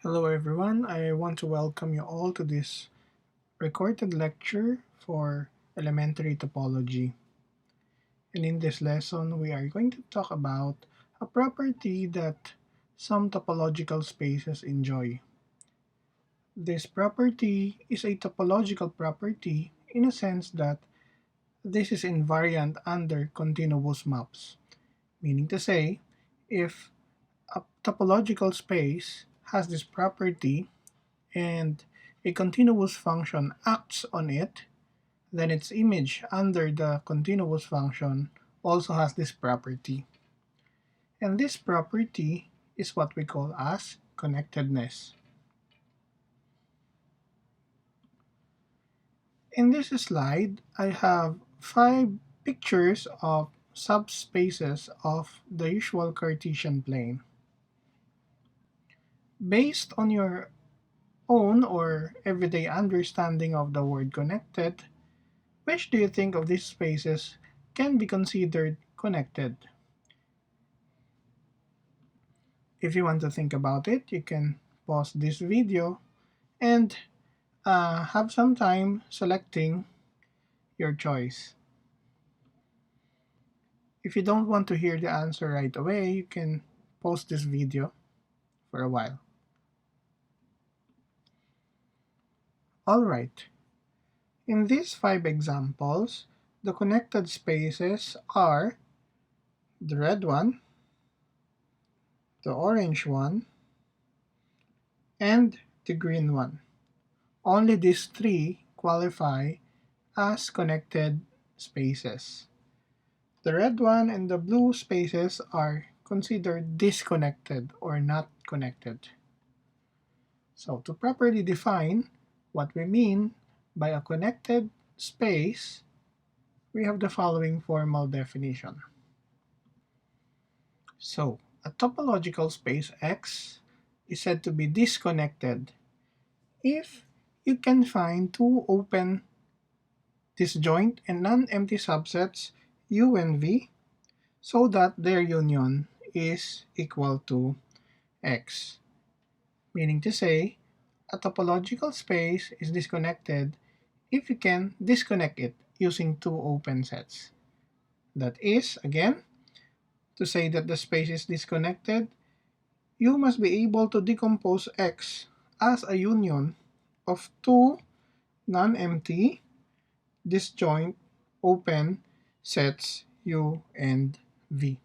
Hello everyone, I want to welcome you all to this recorded lecture for elementary topology. And in this lesson, we are going to talk about a property that some topological spaces enjoy. This property is a topological property in a sense that this is invariant under continuous maps, meaning to say, if a topological space has this property and a continuous function acts on it, then its image under the continuous function also has this property. And this property is what we call as connectedness. In this slide, I have 5 pictures of subspaces of the usual Cartesian plane. Based on your own or everyday understanding of the word connected, which do you think of these spaces can be considered connected? If you want to think about it, you can pause this video and have some time selecting your choice. If you don't want to hear the answer right away, you can pause this video for a while. Alright, in these 5 examples, the connected spaces are the red one, the orange one, and the green one. Only these 3 qualify as connected spaces. The red one and the blue spaces are considered disconnected or not connected. So to properly define what we mean by a connected space, we have the following formal definition. So a topological space X is said to be disconnected if you can find 2 open disjoint and non-empty subsets U and V so that their union is equal to X. Meaning to say, a topological space is disconnected if you can disconnect it using 2 open sets. That is, again, to say that the space is disconnected, you must be able to decompose X as a union of 2 non-empty disjoint open sets U and V.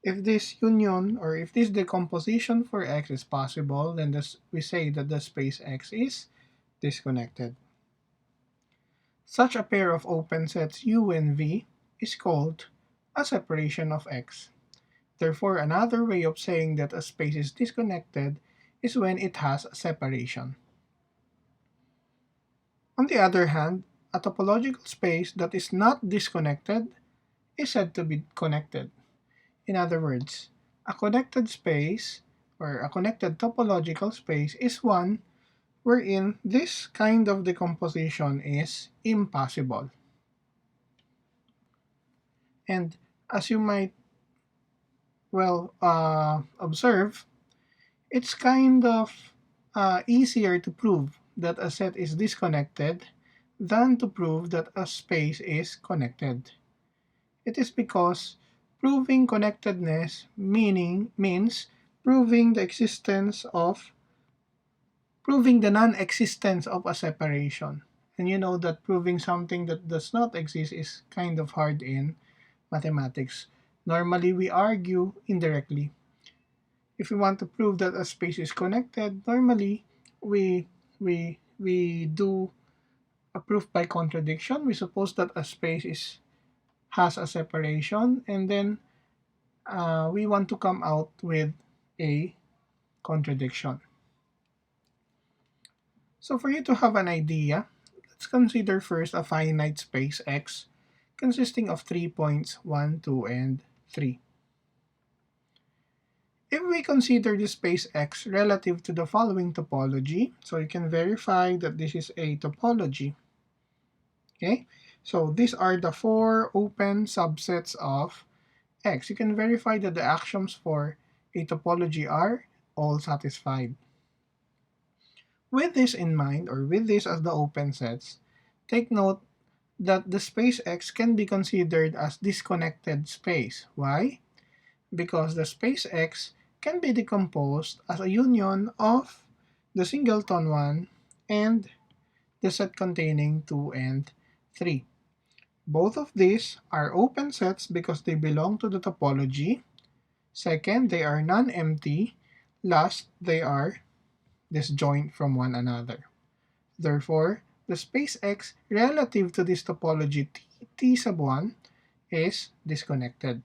If this union or if this decomposition for X is possible, then we say that the space X is disconnected. Such a pair of open sets U and V is called a separation of X. Therefore, another way of saying that a space is disconnected is when it has a separation. On the other hand, a topological space that is not disconnected is said to be connected. In other words, a connected space or a connected topological space is one wherein this kind of decomposition is impossible. And as you might observe, it's kind of easier to prove that a set is disconnected than to prove that a space is connected. It is because proving connectedness means proving the non-existence of a separation. And you know that proving something that does not exist is kind of hard in mathematics. Normally, we argue indirectly. If we want to prove that a space is connected, normally we do a proof by contradiction. We suppose that a space has a separation, and then we want to come out with a contradiction. So for you to have an idea, let's consider first a finite space X consisting of 3 points 1, 2, and 3. If we consider the space X relative to the following topology, so you can verify that this is a topology. Okay, so these are the 4 open subsets of X. You can verify that the axioms for a topology are all satisfied. With this in mind, or with this as the open sets, take note that the space X can be considered as disconnected space. Why? Because the space X can be decomposed as a union of the singleton one and the set containing 2 and 3. Both of these are open sets because they belong to the topology. Second, they are non-empty. Last, they are disjoint from one another. Therefore, the space X relative to this topology T sub 1 is disconnected.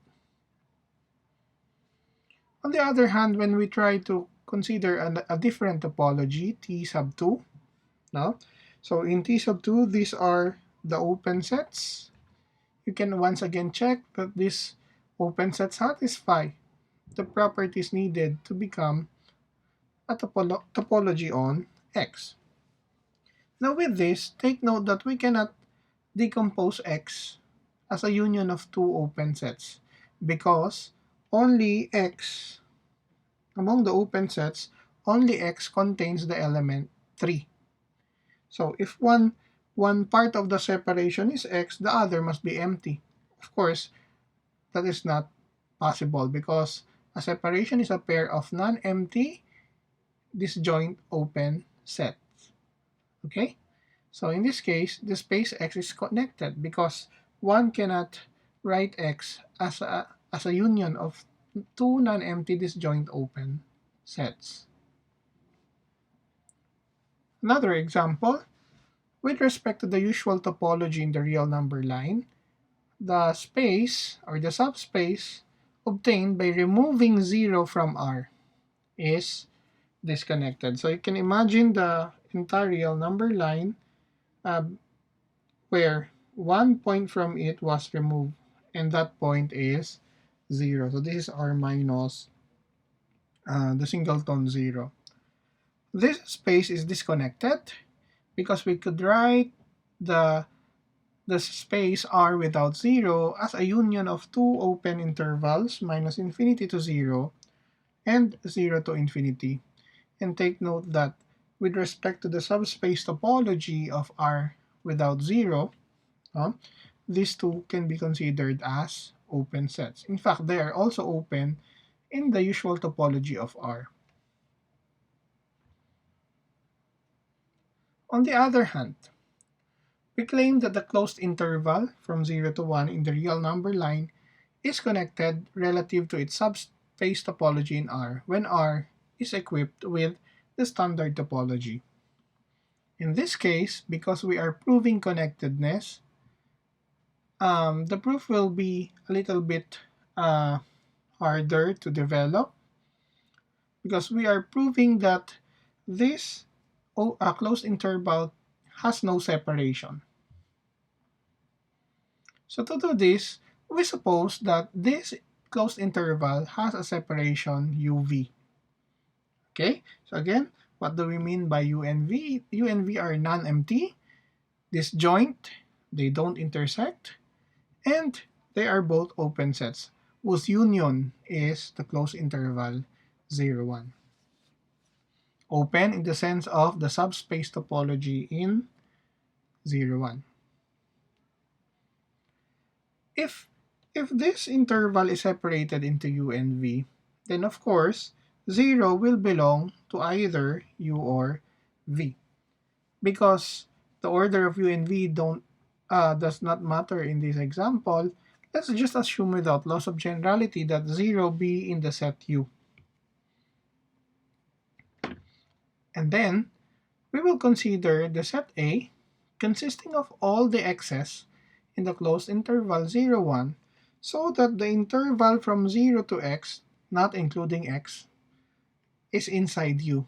On the other hand, when we try to consider a different topology, T sub 2, no? So in T sub 2, these are the open sets. You can once again check that these open sets satisfy the properties needed to become a topology on X. Now with this, take note that we cannot decompose X as a union of two open sets because only X, among the open sets, only X contains the element 3. So if one part of the separation is X, the other must be empty. Of course, that is not possible because a separation is a pair of non-empty disjoint open sets. Okay? So in this case, the space X is connected because one cannot write X as a union of two non-empty disjoint open sets. Another example, with respect to the usual topology in the real number line, the space or the subspace obtained by removing 0 from R is disconnected. So you can imagine the entire real number line uh, where one point from it was removed, and that point is 0. So this is R minus the singleton 0. This space is disconnected because we could write the the space R without 0 as a union of two open intervals minus infinity to 0 and 0 to infinity. And take note that with respect to the subspace topology of R without 0, these two can be considered as open sets. In fact, they are also open in the usual topology of R. On the other hand, we claim that the closed interval from 0 to 1 in the real number line is connected relative to its subspace topology in R when R is equipped with the standard topology. In this case, because we are proving connectedness, the proof will be a little bit harder to develop because we are proving that this closed interval has no separation. So to do this, we suppose that this closed interval has a separation UV. Okay, so again, what do we mean by U and V? U and V are non-empty, disjoint, they don't intersect, and they are both open sets whose union is the closed interval 0, 1. Open in the sense of the subspace topology in 0, 1. If this interval is separated into U and V, then of course 0 will belong to either U or V. Because the order of U and V does not matter in this example, let's just assume without loss of generality that 0 be in the set U. And then we will consider the set A consisting of all the x's in the closed interval 0, 1, so that the interval from 0 to x, not including x, is inside U.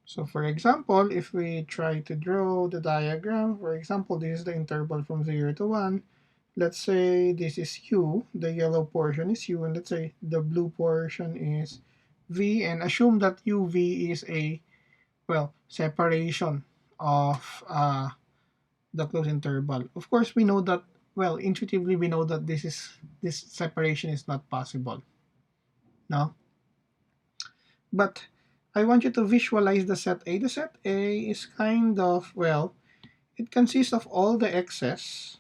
So for example, if we try to draw the diagram, for example, this is the interval from 0 to 1. Let's say this is U, the yellow portion is U, and let's say the blue portion is V, and assume that UV is a, separation of the closed interval. Of course, we know that, intuitively we know that this separation is not possible. No? But I want you to visualize the set A. The set A is kind of, well, it consists of all the x's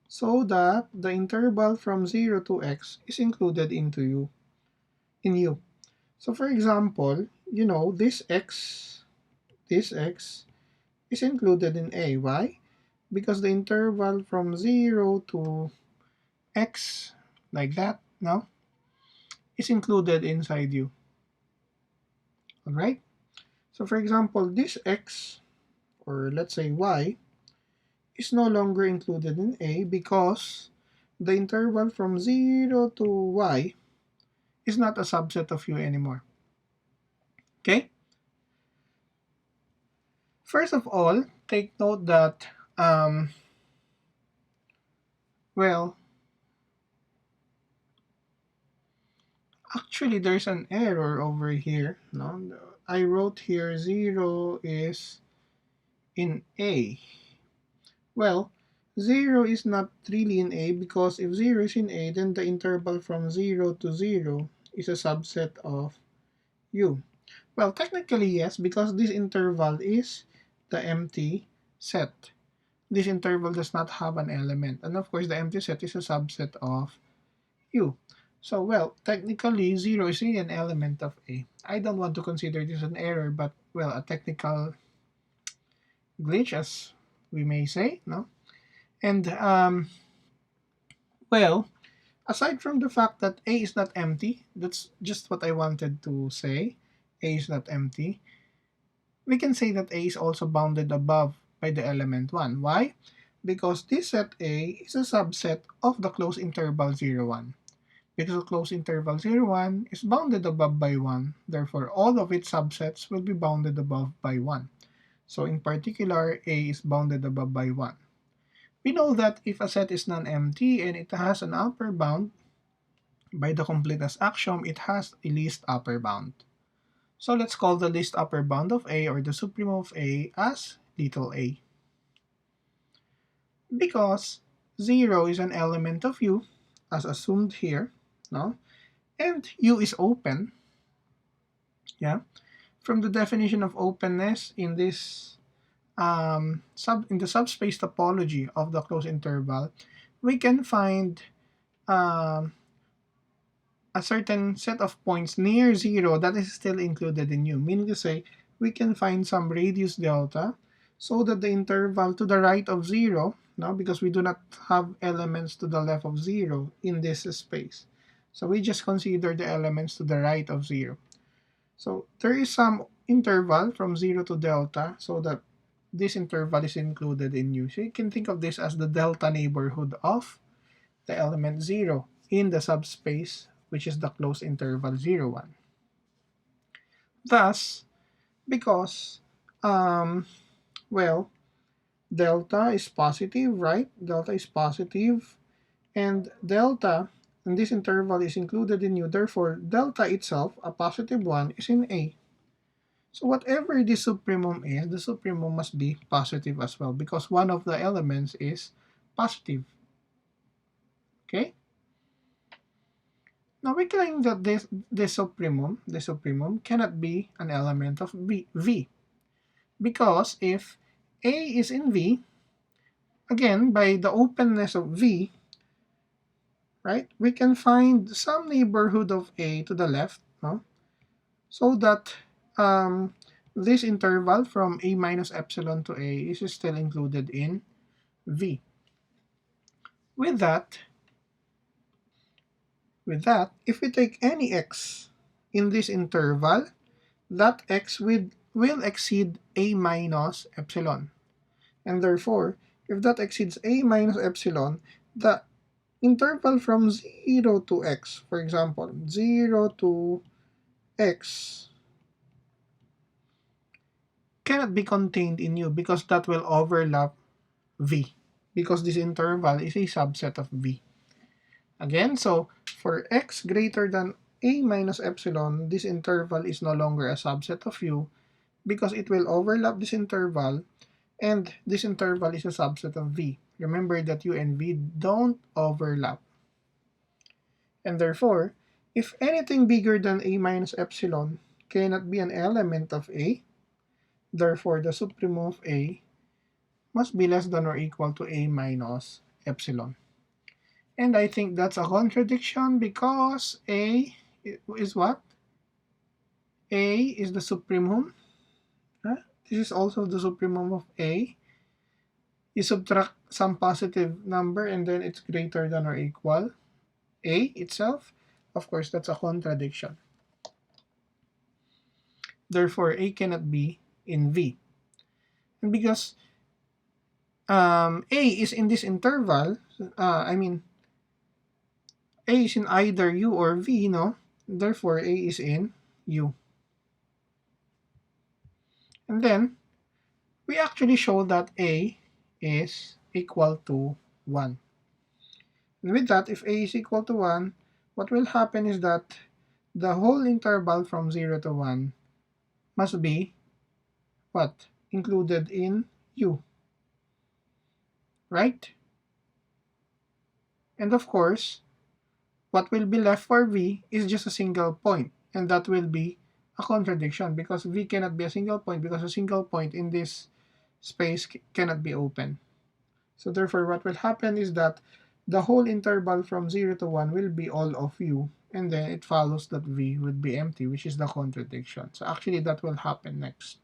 so that the interval from 0 to x is included in U. So for example, this x is included in A. Why? Because the interval from 0 to x, like that, no, is included inside U. Alright? So for example, this x, or let's say y, is no longer included in A because the interval from 0 to y is not a subset of U anymore. Okay? First of all, take note that, well, actually there's an error over here. No, I wrote here 0 is in A. Well, 0 is not really in A because if 0 is in A, then the interval from 0 to 0 is a subset of U. Well, technically yes, because this interval is the empty set. This interval does not have an element. And of course, the empty set is a subset of U. So, well, technically 0 is really an element of A. I don't want to consider this an error, but, well, a technical glitch, as we may say, no? And, well, aside from the fact that A is not empty, that's just what I wanted to say. A is not empty. We can say that A is also bounded above by the element 1. Why? Because this set A is a subset of the closed interval 0, 1. Because the closed interval 0, 1 is bounded above by 1, therefore all of its subsets will be bounded above by 1. So in particular, A is bounded above by 1. We know that if a set is non-empty and it has an upper bound, by the completeness axiom, it has a least upper bound. So let's call the least upper bound of A, or the supremum of A, as little a. Because 0 is an element of U, as assumed here, no? And U is open. Yeah. From the definition of openness in this in the subspace topology of the closed interval, we can find um, a certain set of points near 0 that is still included in U. Meaning to say, we can find some radius delta so that the interval to the right of 0, no, because we do not have elements to the left of 0 in this space. So we just consider the elements to the right of 0. So there is some interval from 0 to delta so that this interval is included in U. So you can think of this as the delta neighborhood of the element 0 in the subspace, which is the closed interval 0, 1. Thus, because, well, delta is positive, right? Delta is positive, and delta in this interval is included in U. Therefore, delta itself, a positive one, is in A. So whatever the supremum is, the supremum must be positive as well because one of the elements is positive. Okay? Now we claim that this supremum cannot be an element of V because if A is in V, again by the openness of V, right, we can find some neighborhood of A to the left, no? So that this interval from A minus epsilon to A is still included in V. With that, if we take any x in this interval, that x will exceed A minus epsilon. And therefore, if that exceeds A minus epsilon, the interval from 0 to x, for example, 0 to x, cannot be contained in U because that will overlap V, because this interval is a subset of V. Again, so for x greater than A minus epsilon, this interval is no longer a subset of U because it will overlap this interval, and this interval is a subset of V. Remember that U and V don't overlap. And therefore, if anything bigger than A minus epsilon cannot be an element of A. Therefore, the supremum of A must be less than or equal to A minus epsilon. And I think that's a contradiction because A is what? A is the supremum. Huh? This is also the supremum of A. You subtract some positive number and then it's greater than or equal A itself. Of course, that's a contradiction. Therefore, A cannot be in V. And because A is in this interval, A is in either U or V, no? Therefore, A is in U. And then, we actually show that A is equal to 1. And with that, if A is equal to 1, what will happen is that the whole interval from 0 to 1 must be what? Included in U. Right? And of course, what will be left for V is just a single point. And that will be a contradiction because V cannot be a single point because a single point in this space cannot be open. So therefore, what will happen is that the whole interval from 0 to 1 will be all of U. And then it follows that V would be empty, which is the contradiction. So actually, that will happen next.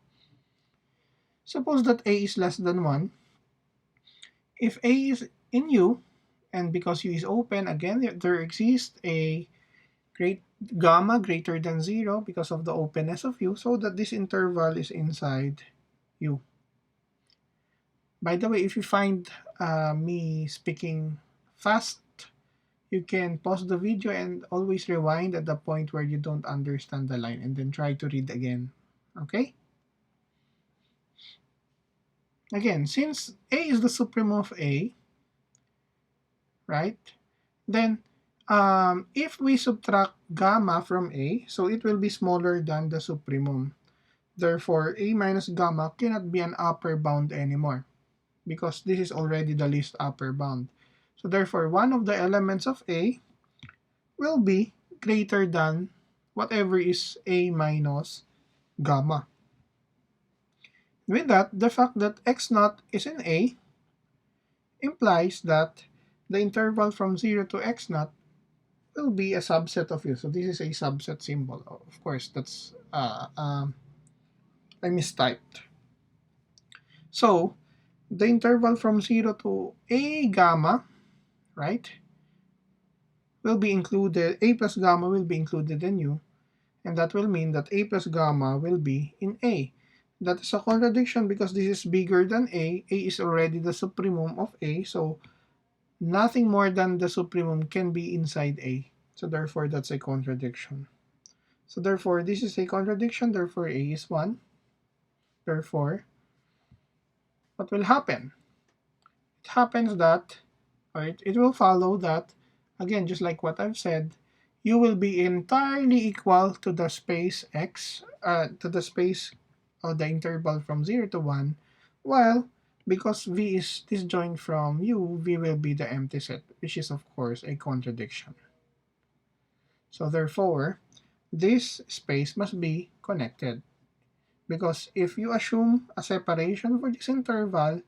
Suppose that A is less than 1. If A is in U, and because U is open, again, there exists a great gamma greater than 0 because of the openness of U, so that this interval is inside U. By the way, if you find me speaking fast, you can pause the video and always rewind at the point where you don't understand the line and then try to read again. Okay? Again, since A is the supremum of A, right? Then if we subtract gamma from A, so it will be smaller than the supremum. Therefore, A minus gamma cannot be an upper bound anymore because this is already the least upper bound. So therefore, one of the elements of A will be greater than whatever is A minus gamma. With that, the fact that x naught is in A implies that the interval from 0 to x naught will be a subset of U. So this is a subset symbol. Of course, that's I mistyped. So the interval from 0 to A gamma, right, will be included, A plus gamma will be included in U, and that will mean that A plus gamma will be in A. That is a contradiction because this is bigger than A. A is already the supremum of A, so nothing more than the supremum can be inside A. So therefore, that's a contradiction. So therefore, this is a contradiction, therefore A is 1. Therefore, what will happen? It happens that, right, it will follow that, again, just like what I've said, you will be entirely equal to the space x, to the space of the interval from 0 to 1, while because V is disjoint from U, V will be the empty set, which is of course a contradiction. So therefore, this space must be connected. Because if you assume a separation for this interval,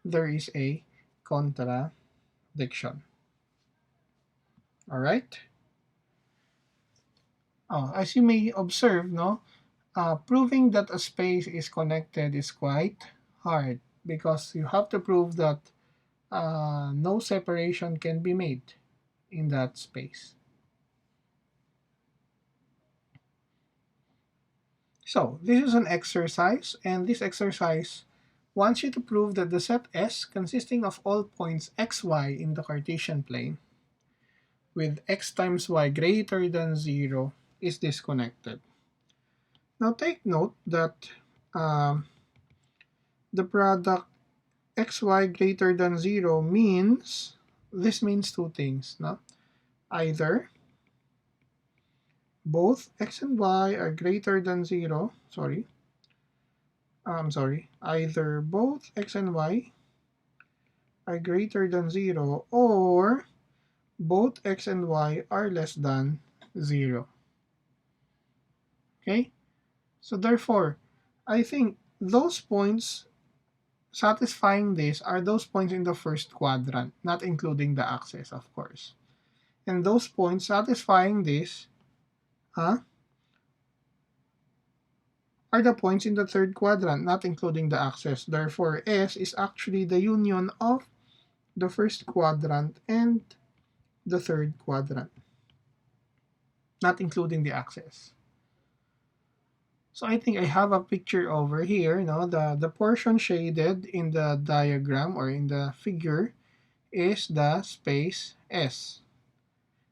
there is a contradiction. All right? As you may observe, no, proving that a space is connected is quite hard because you have to prove that no separation can be made in that space. So this is an exercise, and this exercise wants you to prove that the set S consisting of all points xy in the Cartesian plane with x times y greater than 0 is disconnected. Now take note that the product xy greater than 0 means, this means two things. No? Either both x and y are greater than 0, either both x and y are greater than 0 or both x and y are less than 0. Okay? So therefore, I think those points satisfying this are those points in the first quadrant, not including the axis, of course. And those points satisfying this huh, are the points in the third quadrant, not including the axis. Therefore, S is actually the union of the first quadrant and the third quadrant, not including the axis. So I think I have a picture over here. The portion shaded in the diagram or in the figure is the space S.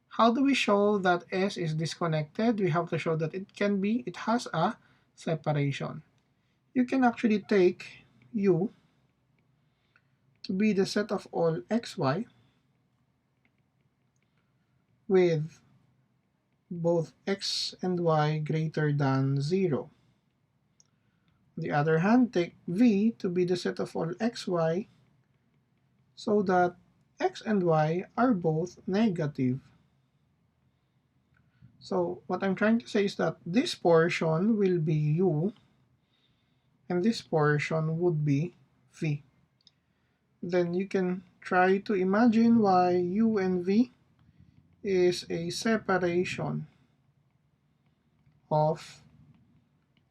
How do we show that S is disconnected? We have to show that it has a separation. You can actually take U to be the set of all xy with both x and y greater than 0. On the other hand, take V to be the set of all xy so that x and y are both negative. So what I'm trying to say is that this portion will be U and this portion would be V. Then you can try to imagine why U and V is a separation of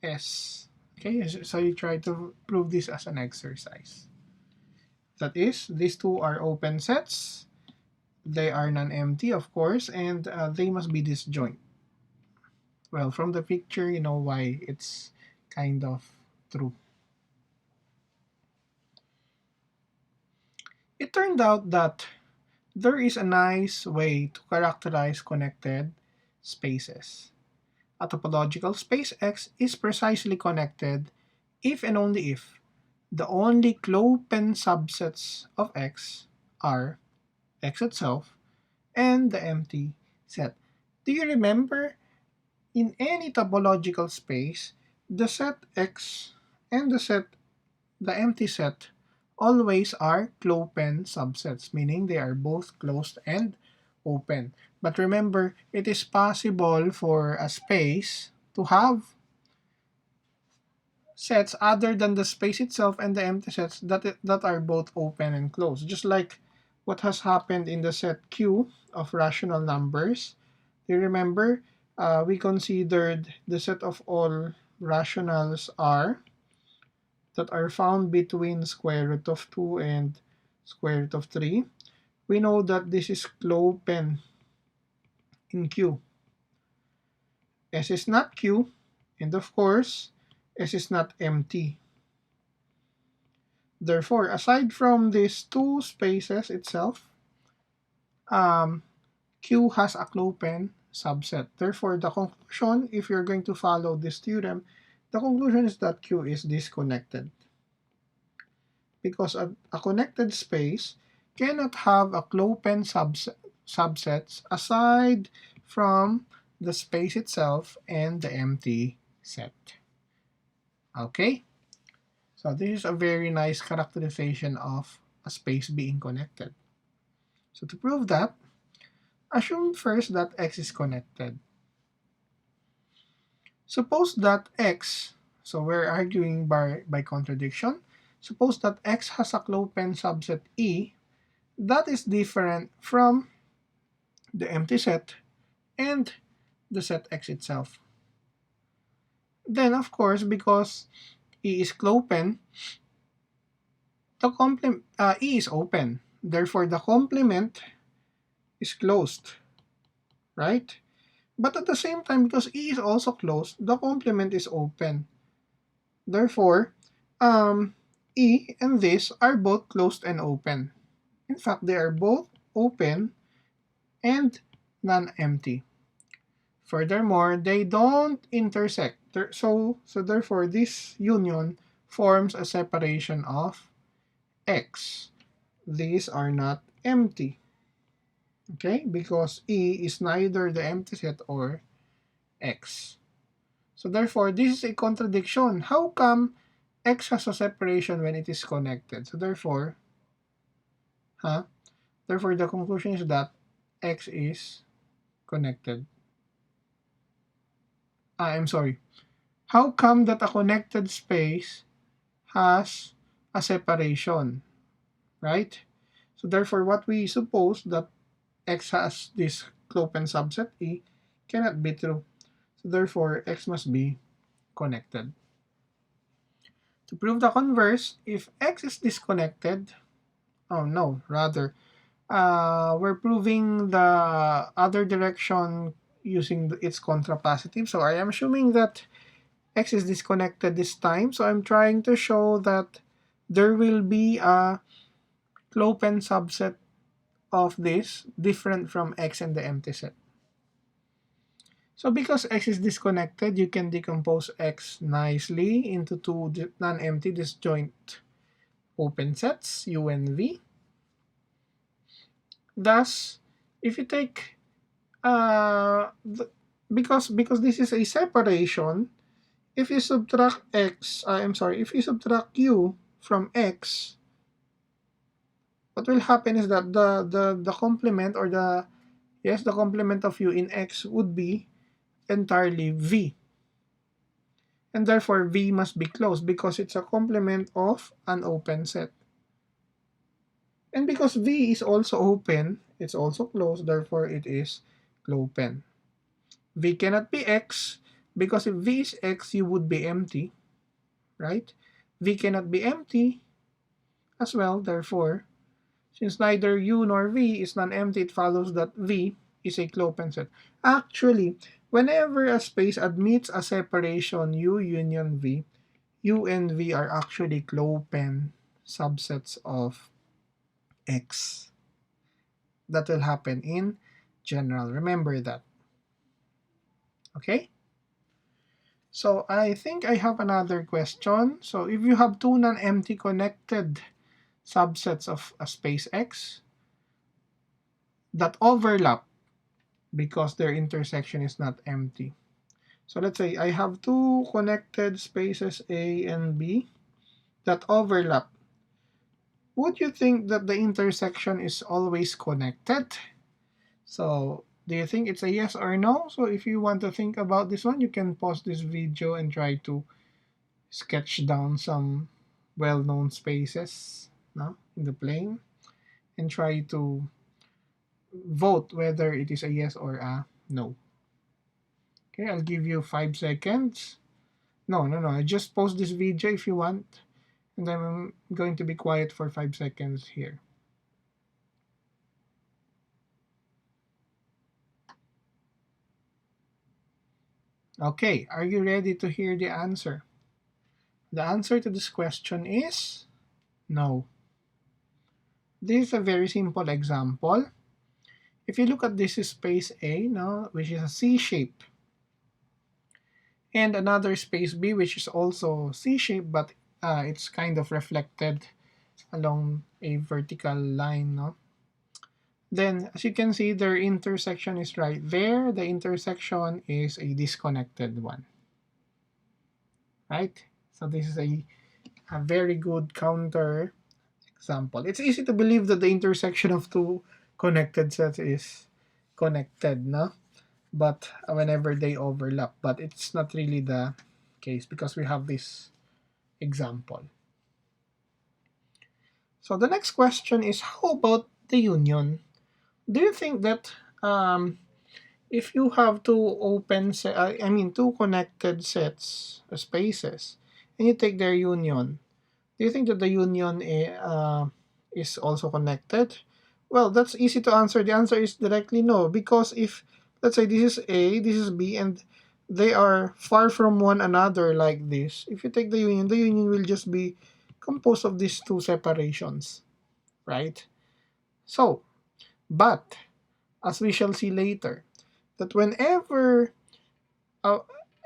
S. Okay, so you try to prove this as an exercise. That is, these two are open sets. They are non-empty, of course, and they must be disjoint. Well, from the picture, you know why it's kind of true. It turned out that there is a nice way to characterize connected spaces. A topological space X is precisely connected if and only if the only clopen subsets of X are X itself and the empty set. Do you remember, in any topological space, the set X and the empty set always are clopen subsets, meaning they are both closed and open. But remember, it is possible for a space to have sets other than the space itself and the empty sets that are both open and closed. Just like what has happened in the set Q of rational numbers. Do you remember? We considered the set of all rationals R that are found between square root of 2 and square root of 3. We know that this is clopen in Q. S is not Q, and of course, S is not empty. Therefore, aside from these two spaces itself, Q has a clopen subset. Therefore, the conclusion, if you're going to follow this theorem, the conclusion is that Q is disconnected. Because a connected space cannot have a clopen subsets aside from the space itself and the empty set. Okay? So this is a very nice characterization of a space being connected. So to prove that, assume first that X is connected. Suppose that X, so we're arguing by contradiction, suppose that X has a clopen subset E that is different from the empty set and the set X itself. Then, of course, because E is clopen, E is open. Therefore, the complement is closed, right? But at the same time, because E is also closed, the complement is open. Therefore, E and this are both closed and open. In fact, they are both open and non-empty. Furthermore, they don't intersect. So therefore, this union forms a separation of X. These are not empty. Okay? Because E is neither the empty set or X. So therefore, this is a contradiction. How come X has a separation when it is connected? So therefore, therefore the conclusion is that X is connected. I'm sorry. how come that a connected space has a separation, right? So therefore, what we suppose that X has this clopin subset E cannot be true. So therefore, X must be connected. To prove the converse, if X is disconnected, oh no, rather, we're proving the other direction using its contrapositive. So I am assuming that X is disconnected this time. So I'm trying to show that there will be a clopin subset of this different from X and the empty set. So because X is disconnected, you can decompose X nicely into two non-empty disjoint open sets, U and V. Thus, if you take because this is a separation, if you subtract if you subtract U from X, what will happen is that the complement or the complement of U in X would be entirely V. And therefore V must be closed because it's a complement of an open set. And because V is also open, it's also closed, therefore it is clopen. V cannot be X because if V is X, U would be empty, right? V cannot be empty as well, therefore, since neither U nor V is non-empty, it follows that V is a clopen set. Actually, whenever a space admits a separation U union V, U and V are actually clopen subsets of X. That will happen in general. Remember that. Okay? So I think I have another question. So if you have two non-empty connected subsets of a space X that overlap because their intersection is not empty. So let's say I have two connected spaces A and B that overlap. Would you think that the intersection is always connected? So do you think it's a yes or no? So if you want to think about this one, you can pause this video and try to sketch down some well-known spaces, no, in the plane and try to vote whether it is a yes or a no. Okay, I'll give you 5 seconds. No. I just pause this video if you want, and then I'm going to be quiet for 5 seconds here. Okay, are you ready to hear the answer? The answer to this question is no. This is a very simple example. If you look at this space A, no, which is a C shape, and another space B, which is also C shape, but it's kind of reflected along a vertical line, no? Then, as you can see, their intersection is right there. The intersection is a disconnected one, right? So this is a very good counter example. It's easy to believe that the intersection of two connected sets is connected, no? But whenever they overlap, but it's not really the case because we have this example. So the next question is, how about the union? Do you think that if you have two connected sets, spaces, and you take their union, do you think that the union is also connected? Well, that's easy to answer. The answer is directly no, because if, let's say, this is A, this is B, and they are far from one another like this, if you take the union will just be composed of these two separations, right? So, but, as we shall see later, that whenever uh,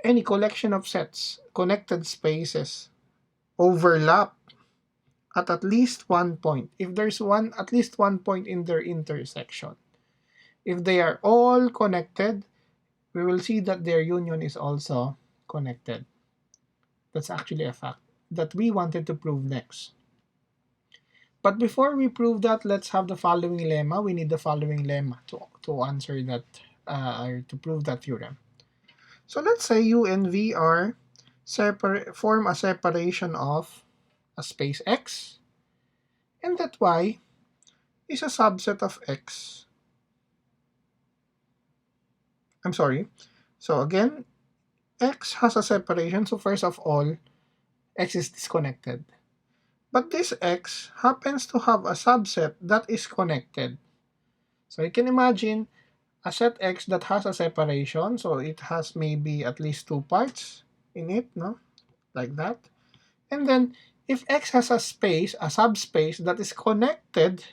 any collection of sets, connected spaces, overlap at least one point, if there's at least one point in their intersection, if they are all connected, we will see that their union is also connected. That's actually a fact that we wanted to prove next. But before we prove that, let's have the following lemma. We need the following lemma to answer that, or to prove that theorem. So let's say U and V are form a separation of a space X, and that Y is a subset of X. I'm sorry. So again, X has a separation. So first of all, X is disconnected. But this X happens to have a subset that is connected. So you can imagine a set X that has a separation. So it has maybe at least two parts in it, no? Like that. And then if X has a space, a subspace that is connected,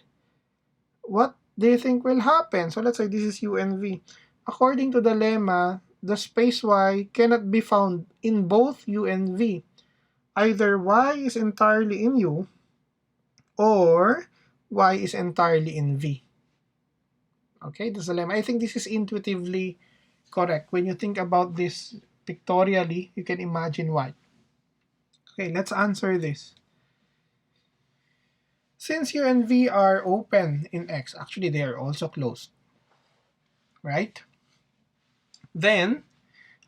what do you think will happen? So let's say this is U and V. According to the lemma, the space Y cannot be found in both U and V. Either Y is entirely in U or Y is entirely in V. Okay, that's the lemma. I think this is intuitively correct. When you think about this pictorially, you can imagine why. Okay, let's answer this. Since U and V are open in X, actually they are also closed, right? Then,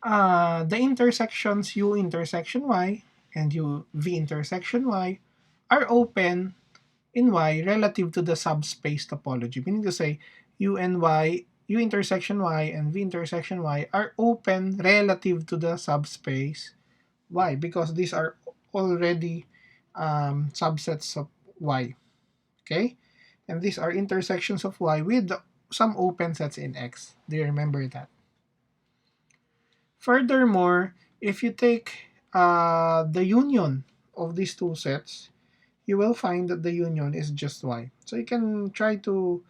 the intersections U intersection Y and U V intersection Y are open in Y relative to the subspace topology. Meaning to say, U and Y, U intersection Y and V intersection Y are open relative to the subspace Y because these are already subsets of Y. Okay? And these are intersections of Y with some open sets in X. Do you remember that? Furthermore, if you take the union of these two sets, you will find that the union is just Y. So you can try to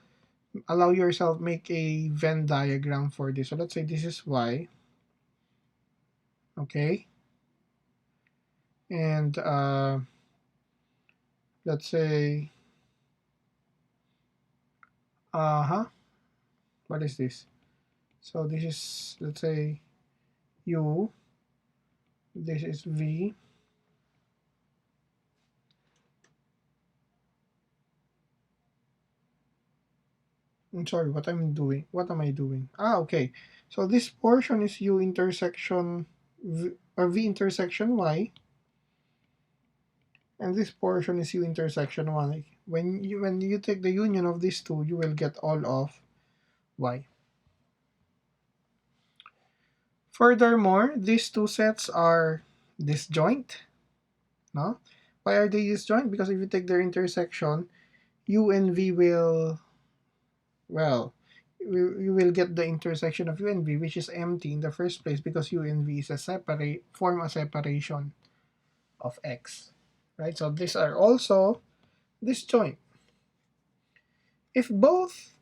allow yourself make a Venn diagram for this. So let's say this is Y, okay? And let's say, what is this? So this is, let's say, U, this is V, I'm sorry, what I'm doing? What am I doing? Okay. So this portion is U intersection V, or V intersection Y, and this portion is U intersection Y. When you take the union of these two, you will get all of Y. Furthermore, these two sets are disjoint. No? Why are they disjoint? Because if you take their intersection, U and V will, well, you will get the intersection of U and V, which is empty in the first place because U and V is a form a separation of X. Right? So these are also disjoint. If both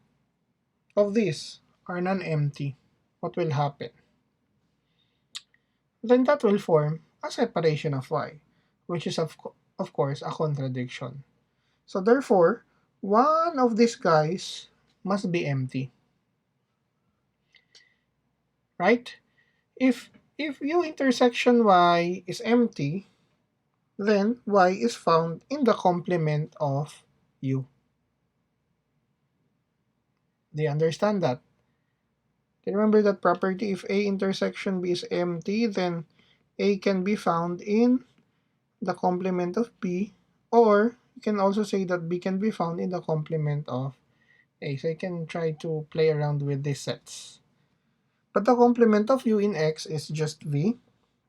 of these are non-empty, what will happen? Then that will form a separation of Y, which is of course a contradiction. So therefore, one of these guys must be empty. Right? If U intersection Y is empty, then Y is found in the complement of U. Do you understand that? Do you remember that property? If A intersection B is empty, then A can be found in the complement of B, or you can also say that B can be found in the complement of A. So you can try to play around with these sets. But the complement of U in X is just V,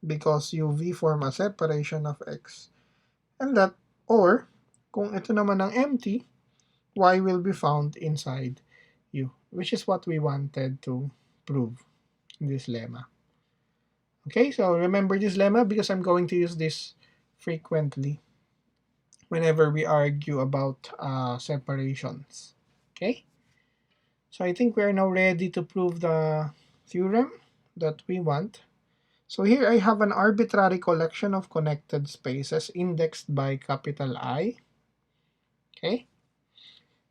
because UV form a separation of X. And that, or, kung ito naman ang empty, Y will be found inside U, which is what we wanted to prove in this lemma. Okay, so remember this lemma because I'm going to use this frequently whenever we argue about separations. Okay, so I think we are now ready to prove the theorem that we want. So here I have an arbitrary collection of connected spaces indexed by capital I. Okay,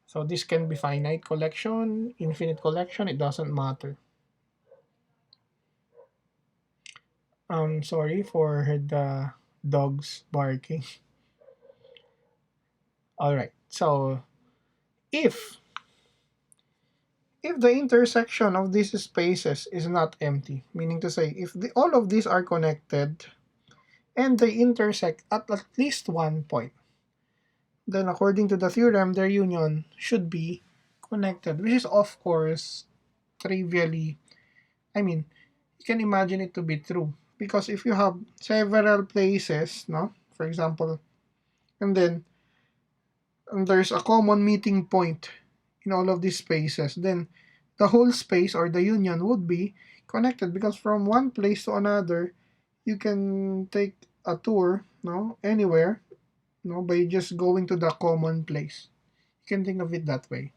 so this can be finite collection, infinite collection, it doesn't matter. Sorry for the dogs barking. All right. So if the intersection of these spaces is not empty, meaning to say if all of these are connected, and they intersect at least one point, then according to the theorem, their union should be connected, which is of course trivially, I mean, you can imagine it to be true. Because if you have several places, no, for example, and then there's a common meeting point in all of these spaces, then the whole space or the union would be connected because from one place to another, you can take a tour, no, anywhere, no, by just going to the common place. You can think of it that way.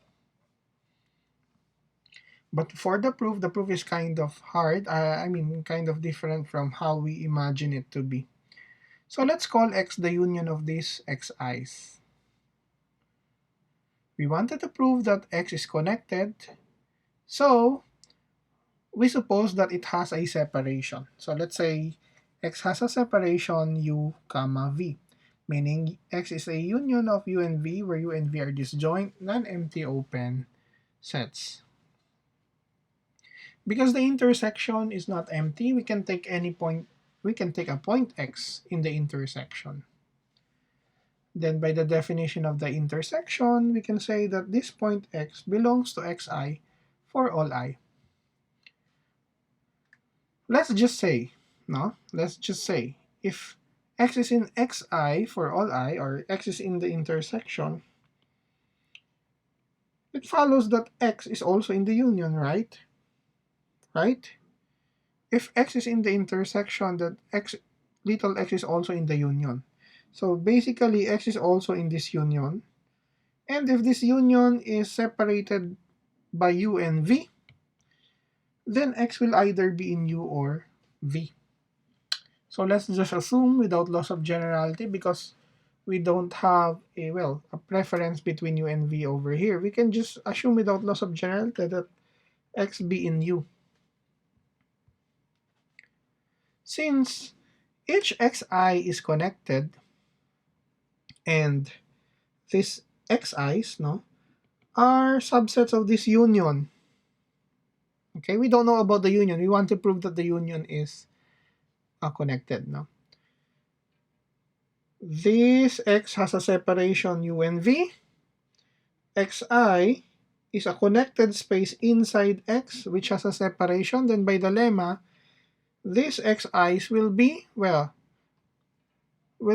But for the proof is kind of hard. I mean, kind of different from how we imagine it to be. So let's call X the union of these Xi's. We wanted to prove that X is connected, so we suppose that it has a separation. So let's say X has a separation U comma V, meaning X is a union of U and V where U and V are disjoint, non-empty open sets. Because the intersection is not empty, we can take any point, we can take a point X in the intersection. Then by the definition of the intersection, we can say that this point X belongs to Xi for all I. Let's just say, no, let's just say, if X is in Xi for all I, or X is in the intersection, it follows that X is also in the union, right? Right? If X is in the intersection, that little x is also in the union. So basically, X is also in this union. And if this union is separated by U and V, then X will either be in U or V. So let's just assume without loss of generality, because we don't have a preference between U and V over here. We can just assume without loss of generality that X be in U. Since each Xi is connected, and these Xi's, no, are subsets of this union. Okay, we don't know about the union. We want to prove that the union is connected. No, this X has a separation U and V. Xi is a connected space inside X which has a separation. Then by the lemma, these Xi's will be, will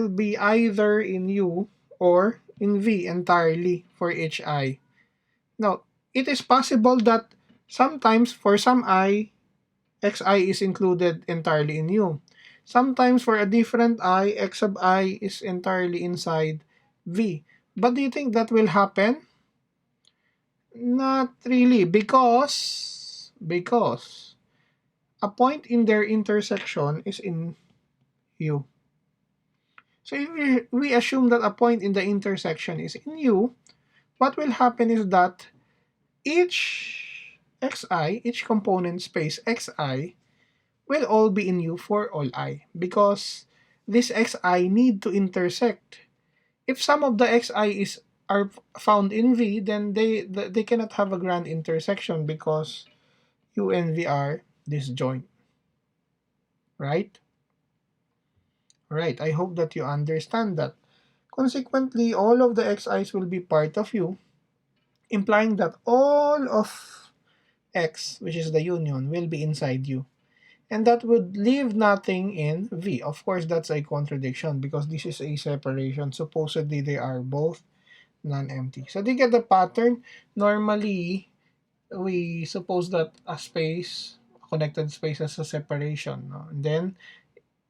be either in U or in V entirely for each I. Now, it is possible that sometimes for some I, Xi is included entirely in U. Sometimes for a different I, X sub I is entirely inside V. But do you think that will happen? Not really, because a point in their intersection is in U. So if we assume that a point in the intersection is in U, what will happen is that each xi, each component space xi, will all be in U for all I, because this xi need to intersect. If some of the xi are found in V, then they cannot have a grand intersection because U and V are disjoint. Right? Right. I hope that you understand that. Consequently, all of the xi's will be part of U, implying that all of X, which is the union, will be inside U. And that would leave nothing in V. Of course, that's a contradiction because this is a separation. Supposedly, they are both non-empty. So, do you get the pattern? Normally, we suppose that a space, a connected space, has a separation. No? And then,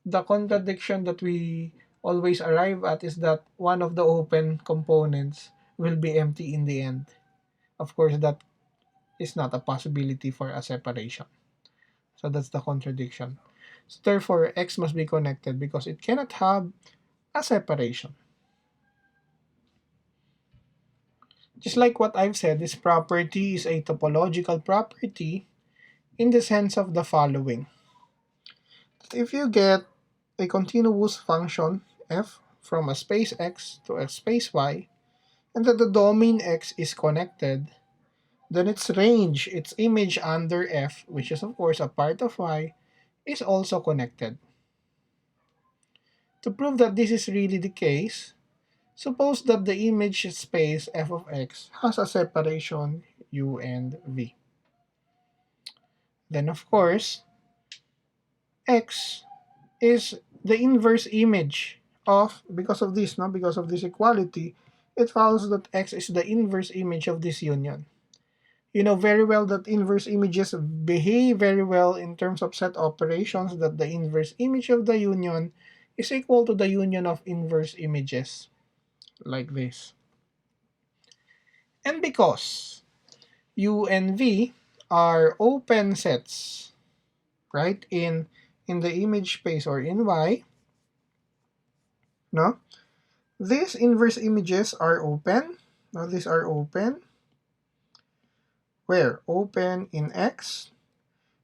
the contradiction that we always arrive at is that one of the open components will be empty in the end. Of course, that is not a possibility for a separation. So that's the contradiction. So therefore, X must be connected because it cannot have a separation. Just like what I've said, this property is a topological property in the sense of the following. If you get a continuous function f from a space x to a space y, and that the domain x is connected, then its range, its image under f, which is of course a part of y, is also connected. To prove that this is really the case, suppose that the image space f of x has a separation u and v. Then of course, x is the inverse image of, because of this, no, because of this equality, it follows that x is the inverse image of this union. You know very well that inverse images behave very well in terms of set operations, that the inverse image of the union is equal to the union of inverse images, like this. And because u and v are open sets, right, in the image space or in y, no, these inverse images are open. Now these are open. Where? Open in X.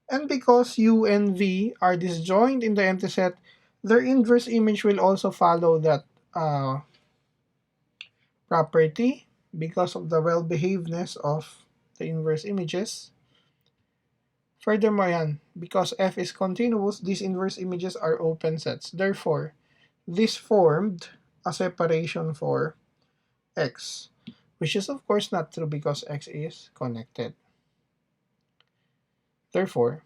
And because U and V are disjoint in the empty set, their inverse image will also follow that property because of the well-behavedness of the inverse images. Furthermore, yan, because F is continuous, these inverse images are open sets. Therefore, this formed a separation for X, which is of course not true because X is connected. Therefore,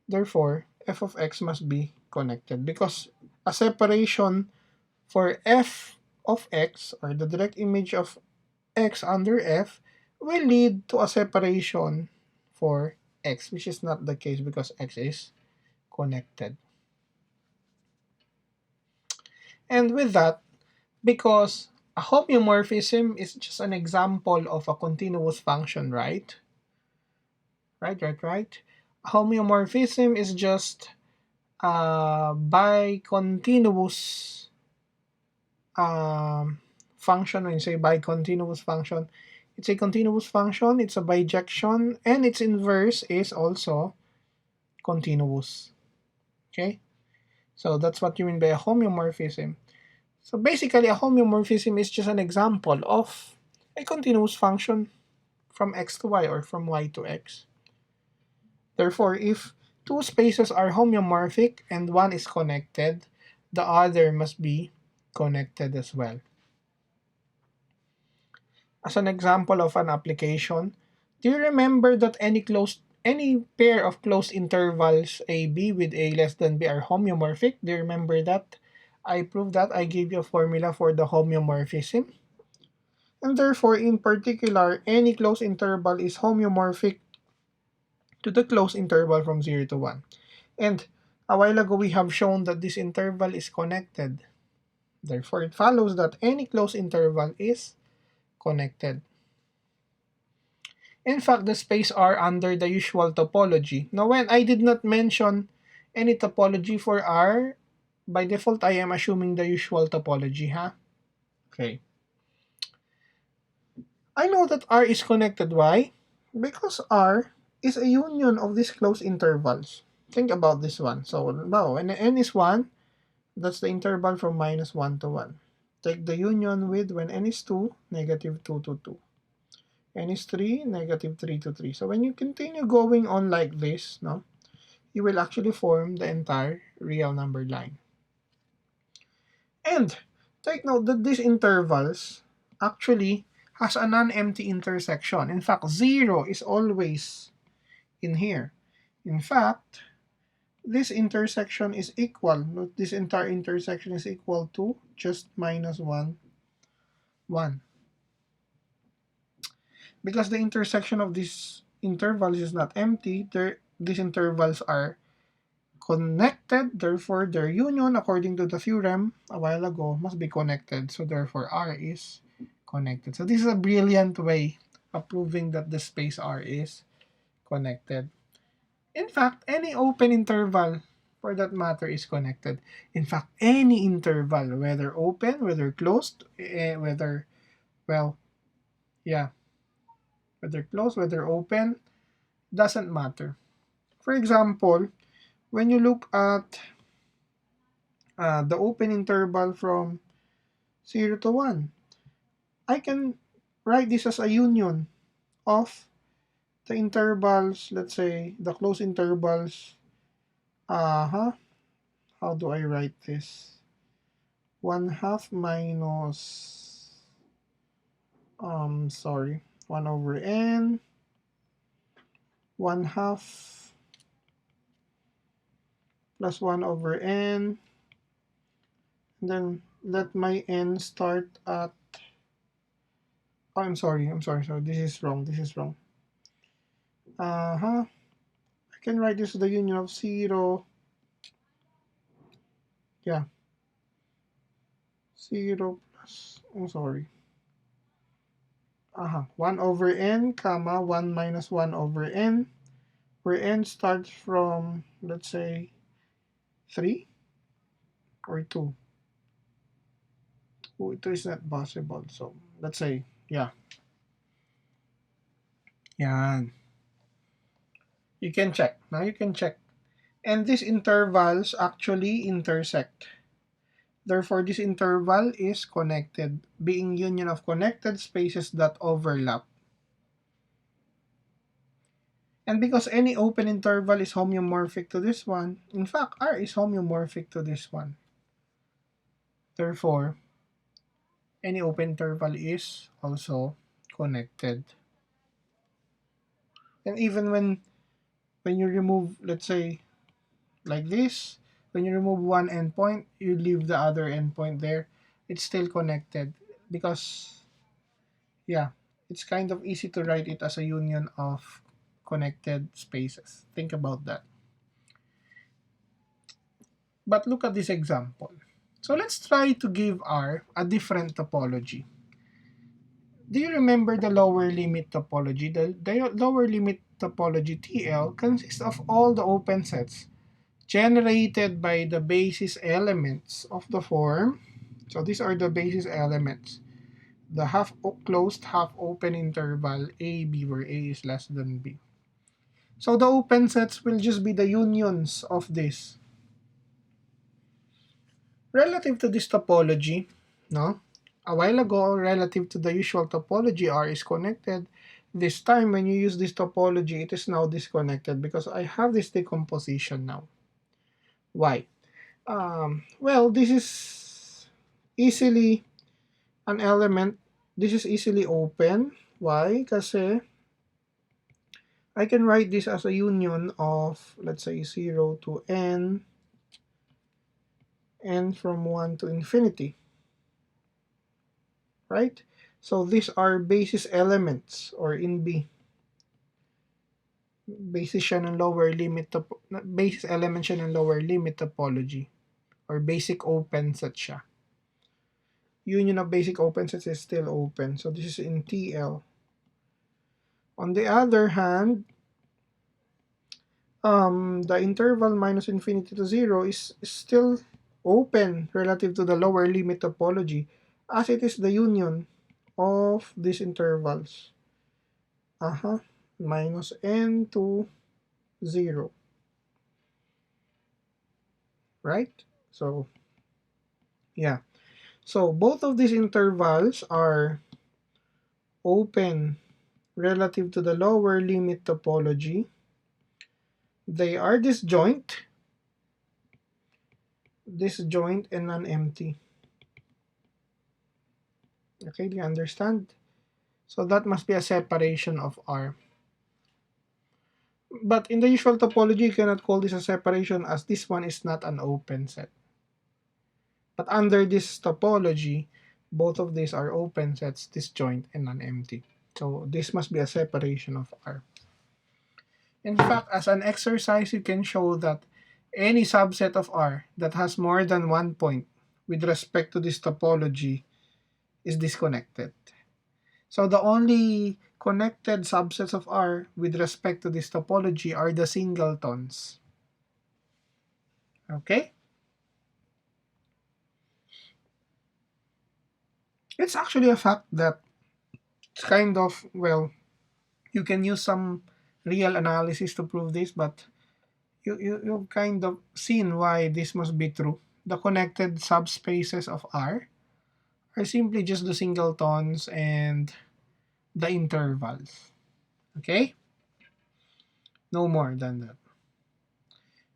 therefore, f of x must be connected because a separation for f of x, or the direct image of x under f, will lead to a separation for x, which is not the case because x is connected. And with that, because a homeomorphism is just an example of a continuous function, right? Right. Homeomorphism is just bicontinuous function. When you say bicontinuous function, it's a continuous function, it's a bijection, and its inverse is also continuous. Okay? So that's what you mean by a homeomorphism. So basically, a homeomorphism is just an example of a continuous function from x to y or from y to x. Therefore, if two spaces are homeomorphic and one is connected, the other must be connected as well. As an example of an application, do you remember that any pair of closed intervals AB with A less than B are homeomorphic? Do you remember that? I proved that. I gave you a formula for the homeomorphism. And therefore, in particular, any closed interval is homeomorphic to the closed interval from 0 to 1. And a while ago, we have shown that this interval is connected. Therefore, it follows that any closed interval is connected. In fact, the space are under the usual topology. Now, when I did not mention any topology for R, by default, I am assuming the usual topology, huh? Okay. I know that R is connected. Why? Because R is a union of these closed intervals. Think about this one. So, now, when n is 1, that's the interval from -1 to 1. Take the union with when n is 2, -2 to 2. N is 3, -3 to 3. So when you continue going on like this, no, you will actually form the entire real number line. And take note that these intervals actually has a non-empty intersection. In fact, 0 is always in here. In fact, this intersection is equal, this entire intersection is equal to just -1, 1. Because the intersection of these intervals is not empty, these intervals are connected, therefore their union, according to the theorem a while ago, must be connected. So therefore R is connected. So this is a brilliant way of proving that the space R is connected. In fact, any open interval for that matter is connected. In fact, any interval, whether open, whether closed, whether closed, whether open, doesn't matter. For example, when you look at the open interval from 0 to 1, I can write this as a union of the intervals, let's say the closed intervals How do I write this? 1/2 minus, sorry, 1 over n, 1/2 plus 1 over n, and then let my n start at, oh, sorry, this is wrong, I can write this as the union of 0, yeah, 0 plus, 1 over n, comma, 1 minus 1 over n, where n starts from, let's say, 3 or 2. 2 is not possible, so let's say, yeah. Yan. You can check. Now you can check. And these intervals actually intersect. Therefore, this interval is connected, being union of connected spaces that overlap. And because any open interval is homeomorphic to this one, in fact, R is homeomorphic to this one. Therefore, any open interval is also connected. And even when you remove, let's say, like this, when you remove one endpoint, you leave the other endpoint there, it's still connected because, yeah, it's kind of easy to write it as a union of connected spaces. Think about that. But look at this example. So let's try to give R a different topology. Do you remember the lower limit topology? The lower limit topology TL consists of all the open sets generated by the basis elements of the form. So these are the basis elements. The half closed, half open interval A, B, where A is less than B. So the open sets will just be the unions of this. Relative to this topology, no? A while ago, relative to the usual topology, R is connected. This time, when you use this topology, it is now disconnected because I have this decomposition now. Why? Well, this is easily an element. This is easily open. Why? Kasi I can write this as a union of, let's say, 0 to n, n from 1 to infinity. Right? So these are basis elements, or in B. Basis siya ng lower limit, basis element siya ng lower limit topology, or basic open set siya. Union of basic open sets is still open. So this is in TL. On the other hand, the interval minus infinity to 0 is still open relative to the lower limit topology, as it is the union of these intervals. Minus n to 0. Right? So, yeah. So, both of these intervals are open relative to the lower limit topology. They are disjoint, and non-empty. Okay, do you understand? So that must be a separation of R. But in the usual topology, you cannot call this a separation as this one is not an open set. But under this topology, both of these are open sets, disjoint and non-empty. So this must be a separation of R. In fact, as an exercise, you can show that any subset of R that has more than one point with respect to this topology is disconnected. So the only connected subsets of R with respect to this topology are the singletons. Okay? It's actually a fact that it's kind of, well, you can use some real analysis to prove this, but you've kind of seen why this must be true. The connected subspaces of R are simply just the singletons and the intervals. Okay? No more than that.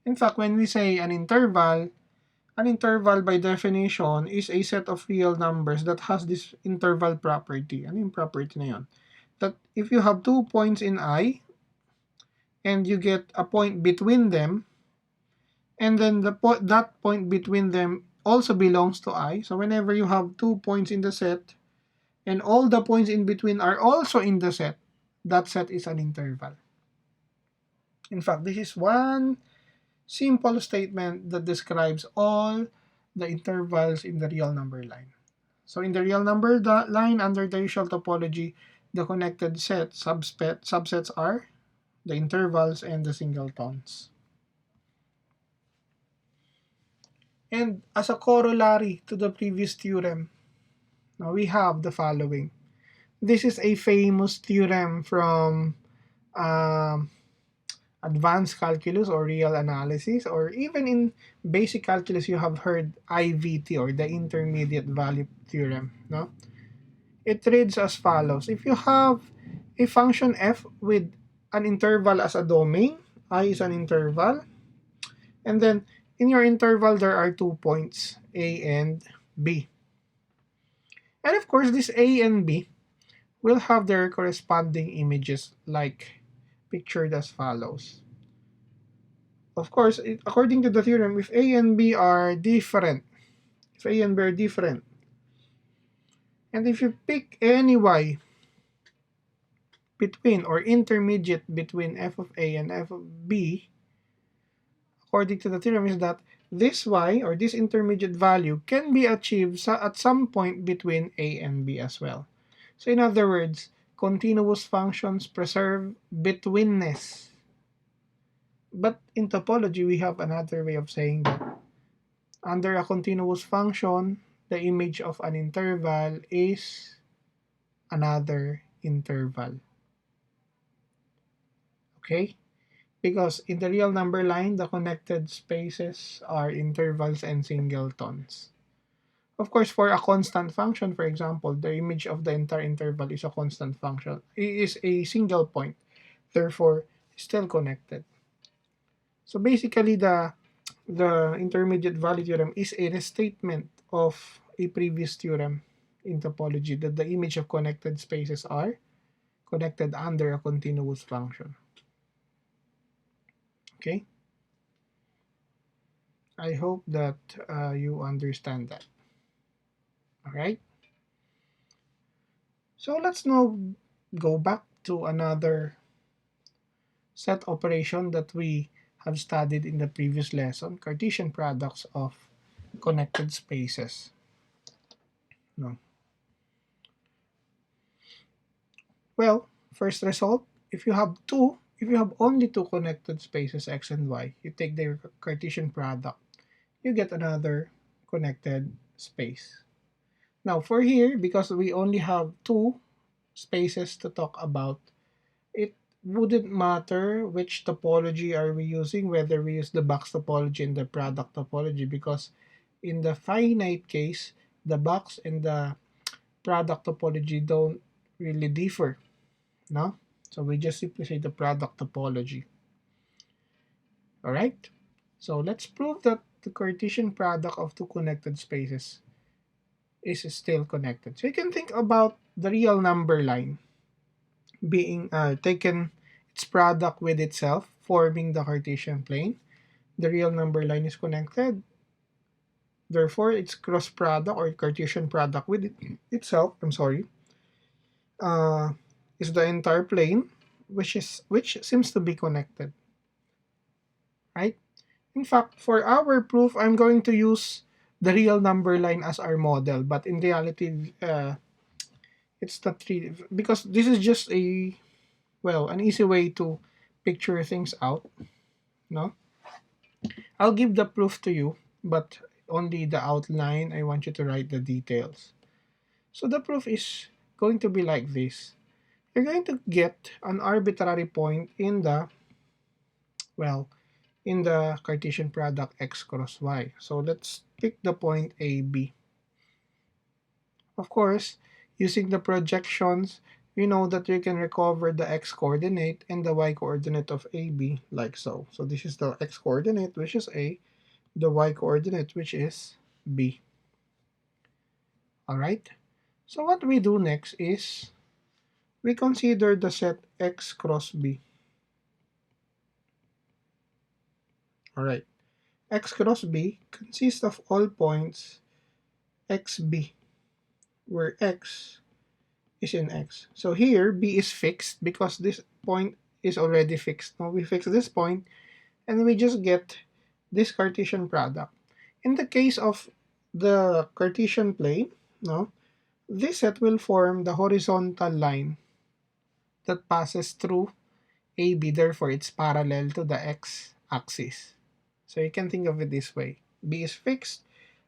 In fact, when we say an interval by definition is a set of real numbers that has this interval property. Ano yung property na yun? That if you have 2 points in I and you get a point between them, and then that point between them also belongs to I. So whenever you have 2 points in the set and all the points in between are also in the set, that set is an interval. In fact, this is one simple statement that describes all the intervals in the real number line. So in the real number line under the usual topology, the connected subsets are the intervals and the singletons. And as a corollary to the previous theorem, now we have the following. This is a famous theorem from um, advanced calculus or real analysis, or even in basic calculus you have heard IVT, or the intermediate value theorem. No, it reads as follows. If you have a function f with an interval as a domain, I is an interval, and then in your interval there are 2 points, a and b, and of course this a and b will have their corresponding images like pictured as follows. Of course, according to the theorem, if A and B are different, if A and B are different, and if you pick any y between or intermediate between f of A and f of B, according to the theorem is that this y or this intermediate value can be achieved at some point between A and B as well. So in other words, continuous functions preserve betweenness. But in topology, we have another way of saying that under a continuous function, the image of an interval is another interval. Okay? Because in the real number line, the connected spaces are intervals and singletons. Of course, for a constant function, for example, the image of the entire interval is a constant function. It is a single point, therefore still connected. So basically, the intermediate value theorem is a restatement of a previous theorem in topology that the image of connected spaces are connected under a continuous function. Okay? I hope that you understand that. All right? So let's now go back to another set operation that we have studied in the previous lesson, Cartesian products of connected spaces. No. Well, first result, if you have only two connected spaces x and y, you take their Cartesian product, you get another connected space. Now for here, because we only have two spaces to talk about, it wouldn't matter which topology are we using, whether we use the box topology and the product topology, because in the finite case, the box and the product topology don't really differ. No? So we just simply say the product topology. All right? So let's prove that the Cartesian product of two connected spaces is still connected. So you can think about the real number line being taken its product with itself, forming the Cartesian plane. The real number line is connected. Therefore, its cross product or Cartesian product with itself, uh, is the entire plane, which seems to be connected, right? In fact, for our proof, I'm going to use the real number line as our model, but in reality, it's not really, because this is just an easy way to picture things out. No, I'll give the proof to you, but only the outline. I want you to write the details. So the proof is going to be like this. You're going to get an arbitrary point in the Cartesian product x cross y. So let's pick the point AB. Of course, using the projections, we know that we can recover the x-coordinate and the y-coordinate of AB like so. So this is the x-coordinate, which is A, the y-coordinate, which is B. All right? So what we do next is we consider the set X cross B. All right. X cross B consists of all points XB, where X is in X. So here, B is fixed because this point is already fixed. Now we fix this point, and we just get this Cartesian product. In the case of the Cartesian plane, no, this set will form the horizontal line that passes through AB, therefore it's parallel to the x-axis. So you can think of it this way. B is fixed.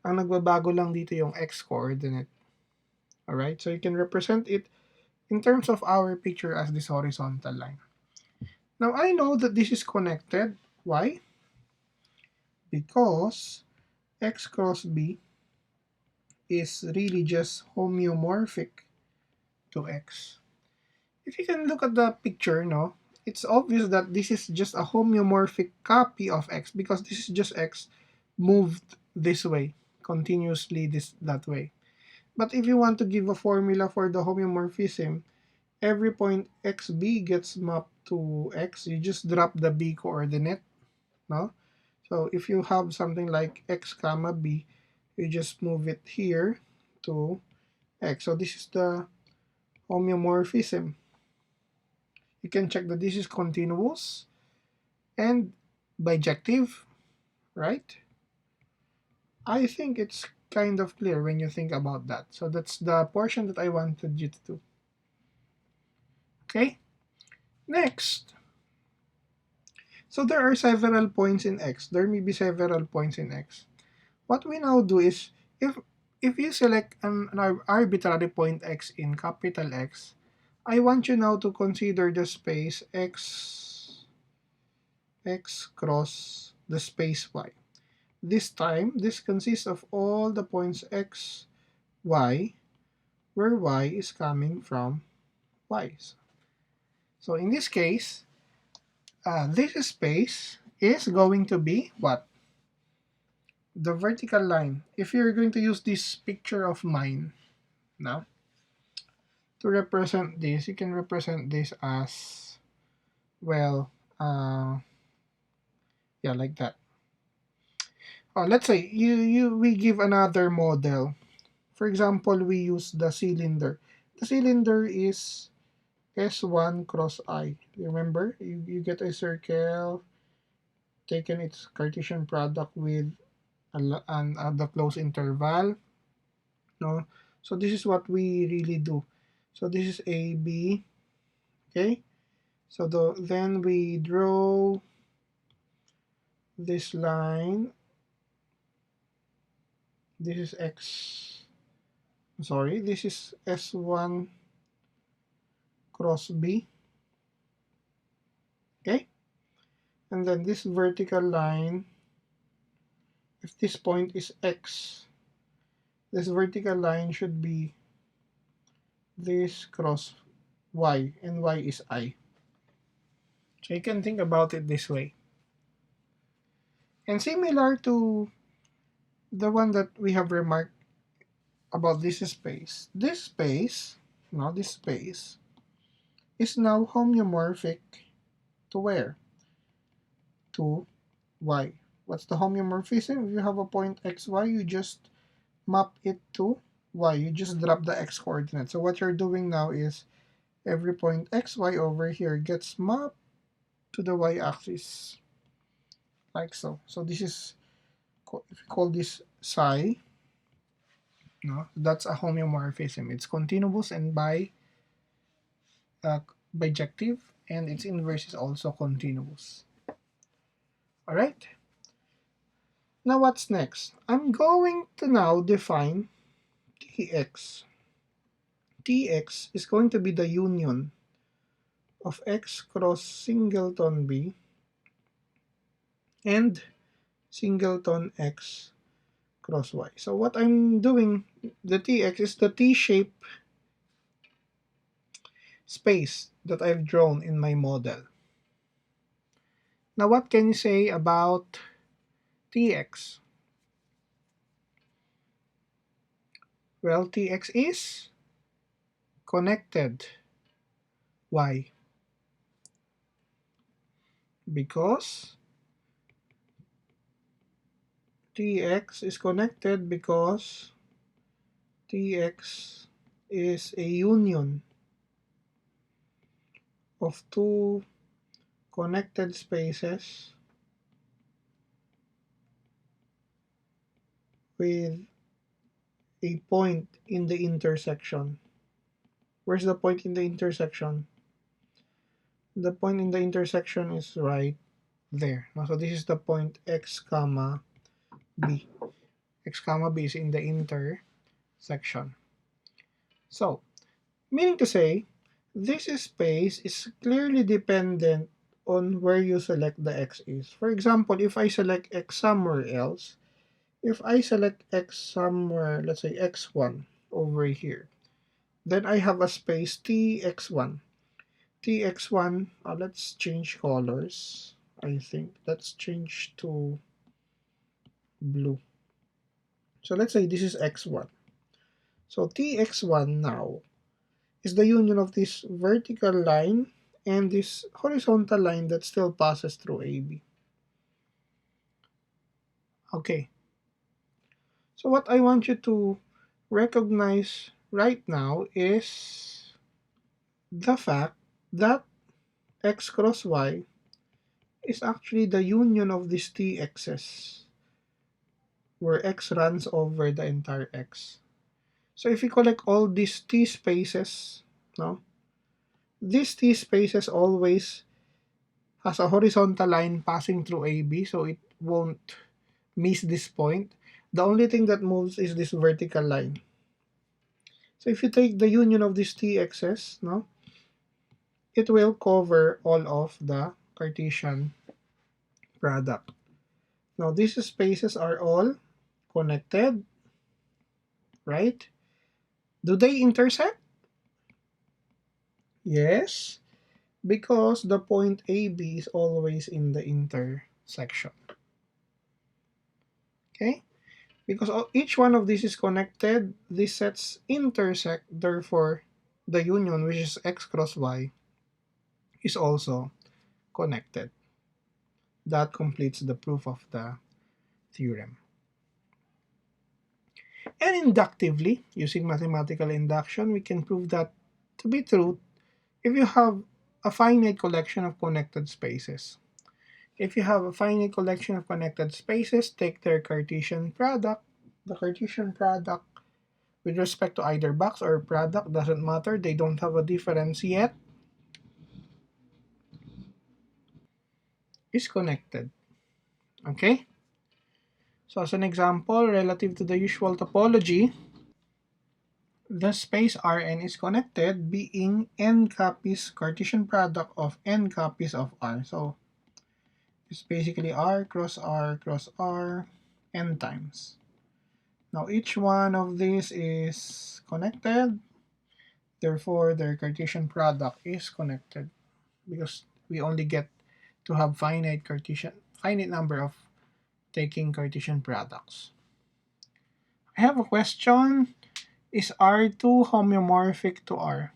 Ang nagbabago lang dito yung x-coordinate. Alright, so you can represent it in terms of our picture as this horizontal line. Now I know that this is connected. Why? Because x cross B is really just homeomorphic to x. If you can look at the picture, no, it's obvious that this is just a homeomorphic copy of x because this is just x moved this way, continuously that way. But if you want to give a formula for the homeomorphism, every point xb gets mapped to x, you just drop the b coordinate, no? So if you have something like x comma b, you just move it here to x. So this is the homeomorphism. You can check that this is continuous and bijective, right? I think it's kind of clear when you think about that. So that's the portion that I wanted you to do. Okay, next. So there are several points in X. There may be several points in X. What we now do is, if you select an arbitrary point X in capital X, I want you now to consider the space X cross the space Y. This time, this consists of all the points X, Y, where Y is coming from Y. So in this case, this space is going to be what? The vertical line. If you're going to use this picture of mine now, to represent this, you can represent this as, well, yeah, like that. Let's say we give another model. For example, we use the cylinder. The cylinder is S1 cross I. Remember, you get a circle, taken its Cartesian product with the close interval. No, so this is what we really do. So this is AB. Okay, so then we draw this line. This is X. Sorry, this is S1 cross B. Okay, and then this vertical line, if this point is X, this vertical line should be this cross Y, and Y is I. So you can think about it this way. And similar to the one that we have remarked about this space, this space is now homeomorphic to where? To Y. What's the homeomorphism? If you have a point xy, you just map it to y. You just drop the x coordinate. So what you're doing now is every point xy over here gets mapped to the y-axis, like so. So this is, if you call this psi, no, that's a homeomorphism. It's continuous and bijective, and its inverse is also continuous. All right. Now what's next? I'm going to now define Tx. Tx is going to be the union of x cross singleton b and singleton x cross y. So what I'm doing, the Tx is the T shape space that I've drawn in my model. Now, what can you say about Tx? Well, Tx is connected. Why? Because Tx is connected because Tx is a union of two connected spaces with a point in the intersection. Where's the point in the intersection? The point in the intersection is right there. So this is the point x comma b. X comma b is in the intersection. So, meaning to say, this space is clearly dependent on where you select the x is. For example, if I select x somewhere else, if I select x somewhere, let's say x1 over here, then I have a space tx1. Tx1, let's change colors. I think let's change to blue. So let's say this is x1. So tx1 now is the union of this vertical line and this horizontal line that still passes through AB. Okay, so what I want you to recognize right now is the fact that x cross y is actually the union of these tx's, where x runs over the entire x. So if we collect all these t spaces, no, these t spaces always has a horizontal line passing through AB, so it won't miss this point. The only thing that moves is this vertical line. So if you take the union of these tx's, no, it will cover all of the Cartesian product. Now these spaces are all connected, right? Do they intersect? Yes, because the point AB is always in the intersection. Okay? Because each one of these is connected, these sets intersect, therefore the union, which is x cross y, is also connected. That completes the proof of the theorem. And inductively, using mathematical induction, we can prove that to be true if you have a finite collection of connected spaces. If you have a finite collection of connected spaces, take their Cartesian product. The Cartesian product with respect to either box or product doesn't matter. They don't have a difference yet. Is connected. Okay? So as an example, relative to the usual topology, the space Rn is connected being n copies Cartesian product of n copies of R. So it's basically R cross R cross R n times. Now each one of these is connected, therefore their Cartesian product is connected because we only get to have finite number of taking Cartesian products. I have a question. Is R2 homeomorphic to R?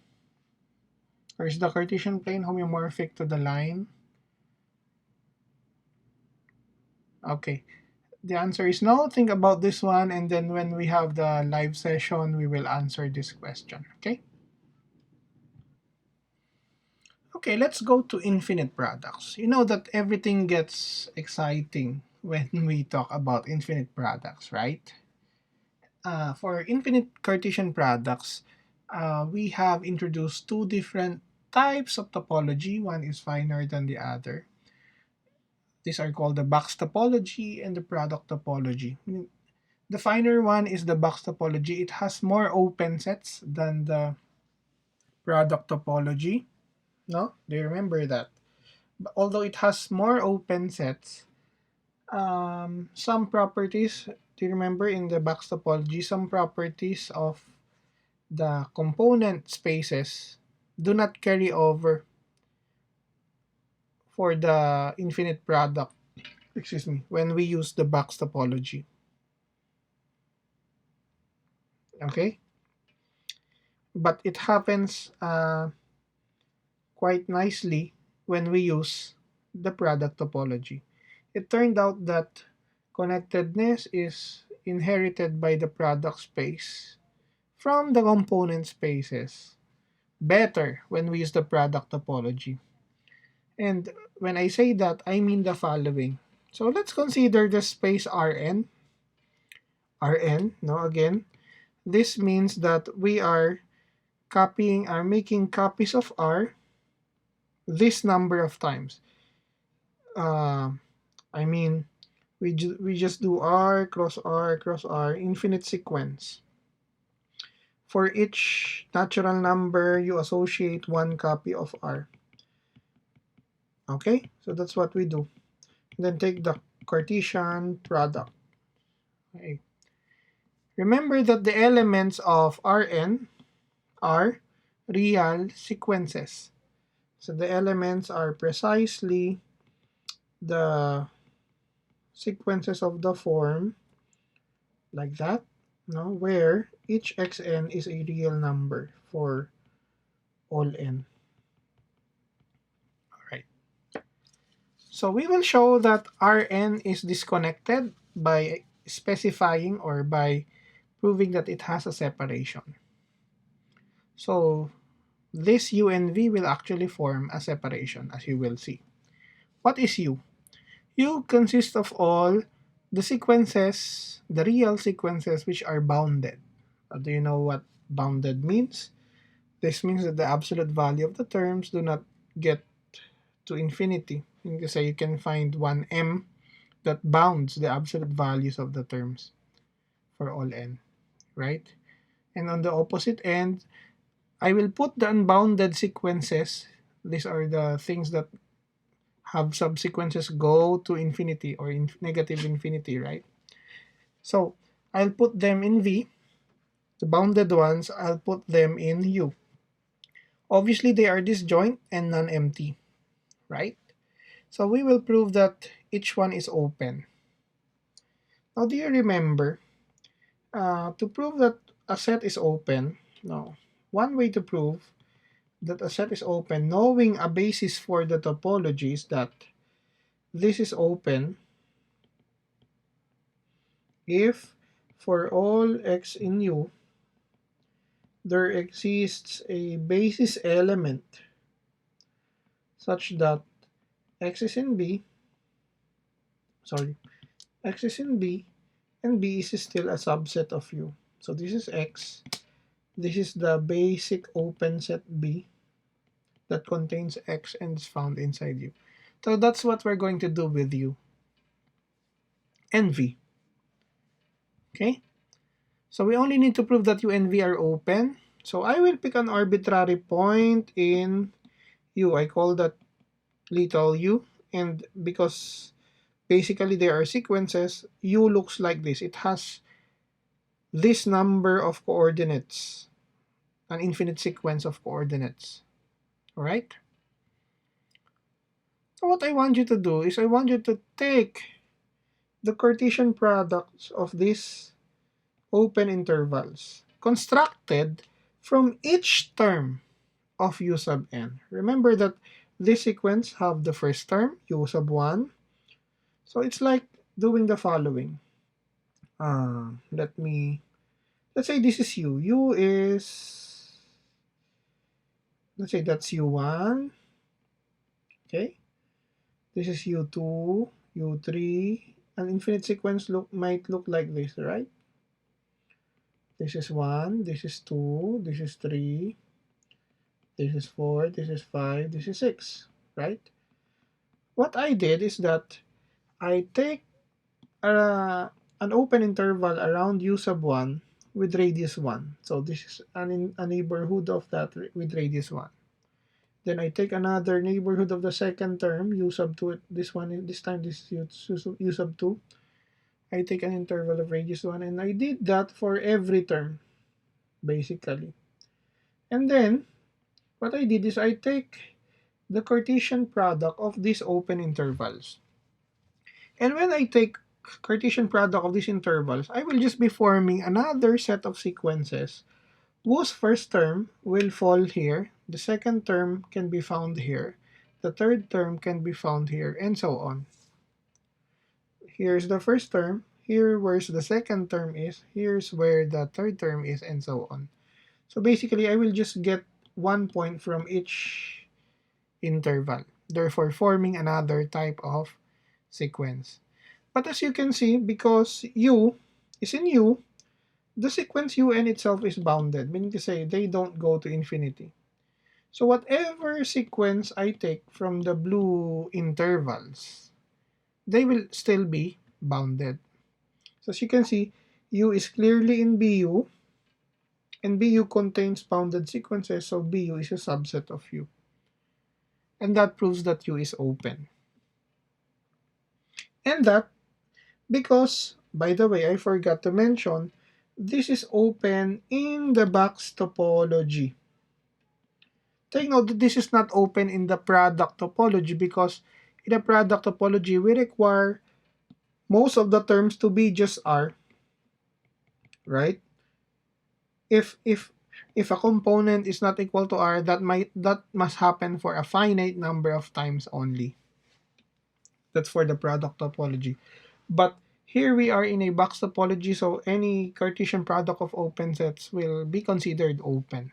Or is the Cartesian plane homeomorphic to the line? Okay. The answer is no. Think about this one, and then when we have the live session, we will answer this question. Okay? Okay, let's go to infinite products. You know that everything gets exciting when we talk about infinite products, right? For infinite Cartesian products, we have introduced two different types of topology. One is finer than the other. These are called the box topology and the product topology. The finer one is the box topology. It has more open sets than the product topology. No? Do you remember that? But although it has more open sets, some properties, do you remember in the box topology, some properties of the component spaces do not carry over for the infinite product, excuse me, when we use the box topology. Okay? But it happens quite nicely when we use the product topology. It turned out that connectedness is inherited by the product space from the component spaces better when we use the product topology. And when I say that, I mean the following. So let's consider the space Rn. Rn, no, again, this means that we are making copies of R this number of times. Uh, I mean, we just do R cross R cross R, infinite sequence. For each natural number, you associate one copy of R. Okay, so that's what we do. Then take the Cartesian product. Okay. Remember that the elements of Rn are real sequences. So the elements are precisely the sequences of the form like that, no, where each xn is a real number for all n. All right. So we will show that Rn is disconnected by specifying or by proving that it has a separation. So this U and V will actually form a separation, as you will see. What is U? U consists of all the sequences, the real sequences which are bounded. Do you know what bounded means? This means that the absolute value of the terms do not get to infinity. You can say you can find one m that bounds the absolute values of the terms for all n, right? And on the opposite end, I will put the unbounded sequences. These are the things that have subsequences go to infinity or negative infinity, right? So I'll put them in V. The bounded ones, I'll put them in U. Obviously, they are disjoint and non-empty, right? So we will prove that each one is open. Now, do you remember, to prove that a set is open, no, one way to prove that a set is open, knowing a basis for the topology, is that this is open if for all x in U, there exists a basis element such that x is in B, sorry, x is in B, and B is still a subset of U. So this is X. This is the basic open set B that contains X and is found inside U. So that's what we're going to do with U and V. Okay? So we only need to prove that U and V are open. So I will pick an arbitrary point in U. I call that little u. And because basically there are sequences, U looks like this. It has this number of coordinates, an infinite sequence of coordinates. Alright? So what I want you to do is I want you to take the Cartesian products of these open intervals constructed from each term of u sub n. Let's this sequence have the first term, u sub 1. So it's like doing the following. Let's say this is u. U is, let's say that's u1. Okay. This is u2, u3. An infinite sequence might look like this, right? This is 1, this is 2, this is 3, this is 4, this is 5, this is 6, right? What I did is that I take an open interval around u sub 1 with radius 1. So this is a neighborhood of that with radius 1. Then I take another neighborhood of the second term, u sub 2. This time this is u sub 2. I take an interval of radius 1, and I did that for every term, basically. And then, what I did is I take the Cartesian product of these open intervals. And when I take Cartesian product of these intervals, I will just be forming another set of sequences whose first term will fall here, the second term can be found here, the third term can be found here, and so on. Here's the first term, here where the second term is, here's where the third term is, and so on. So basically, I will just get 1 point from each interval, therefore forming another type of sequence. But as you can see, because U is in U, the sequence UN itself is bounded, meaning to say they don't go to infinity. So whatever sequence I take from the blue intervals, they will still be bounded. So as you can see, U is clearly in BU, and BU contains bounded sequences, so BU is a subset of U. And that proves that U is open. And that because, by the way, I forgot to mention, this is open in the box topology. Take note that this is not open in the product topology because in the product topology, we require most of the terms to be just R, right? If a component is not equal to R, that must happen for a finite number of times only. That's for the product topology. But here we are in a box topology, so any Cartesian product of open sets will be considered open.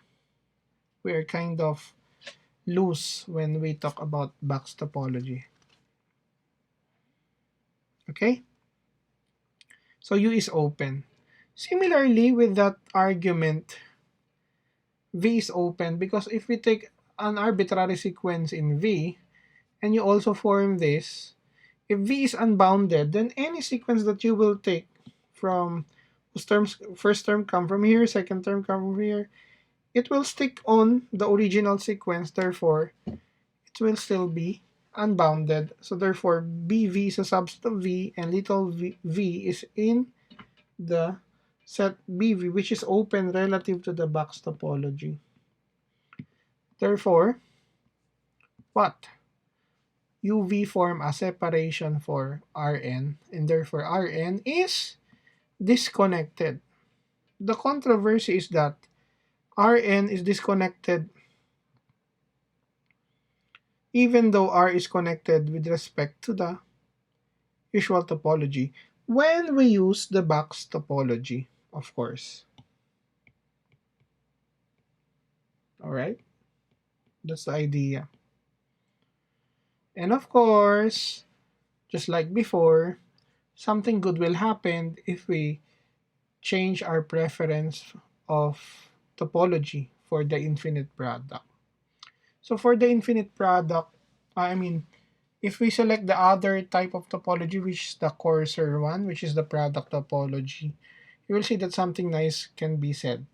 We are kind of loose when we talk about box topology. Okay? So U is open. Similarly, with that argument, V is open because if we take an arbitrary sequence in V, and you also form this, if V is unbounded, then any sequence that you will take from whose terms, first term come from here, second term come from here, it will stick on the original sequence, therefore it will still be unbounded. So therefore BV is a subset of V and little v is in the set BV, which is open relative to the box topology. Therefore, what? UV form a separation for Rn, and therefore Rn is disconnected. The controversy is that Rn is disconnected even though R is connected with respect to the usual topology when we use the box topology, of course. Alright? That's the idea. And of course, just like before, something good will happen if we change our preference of topology for the infinite product. So for the infinite product, if we select the other type of topology, which is the coarser one, which is the product topology, you will see that something nice can be said.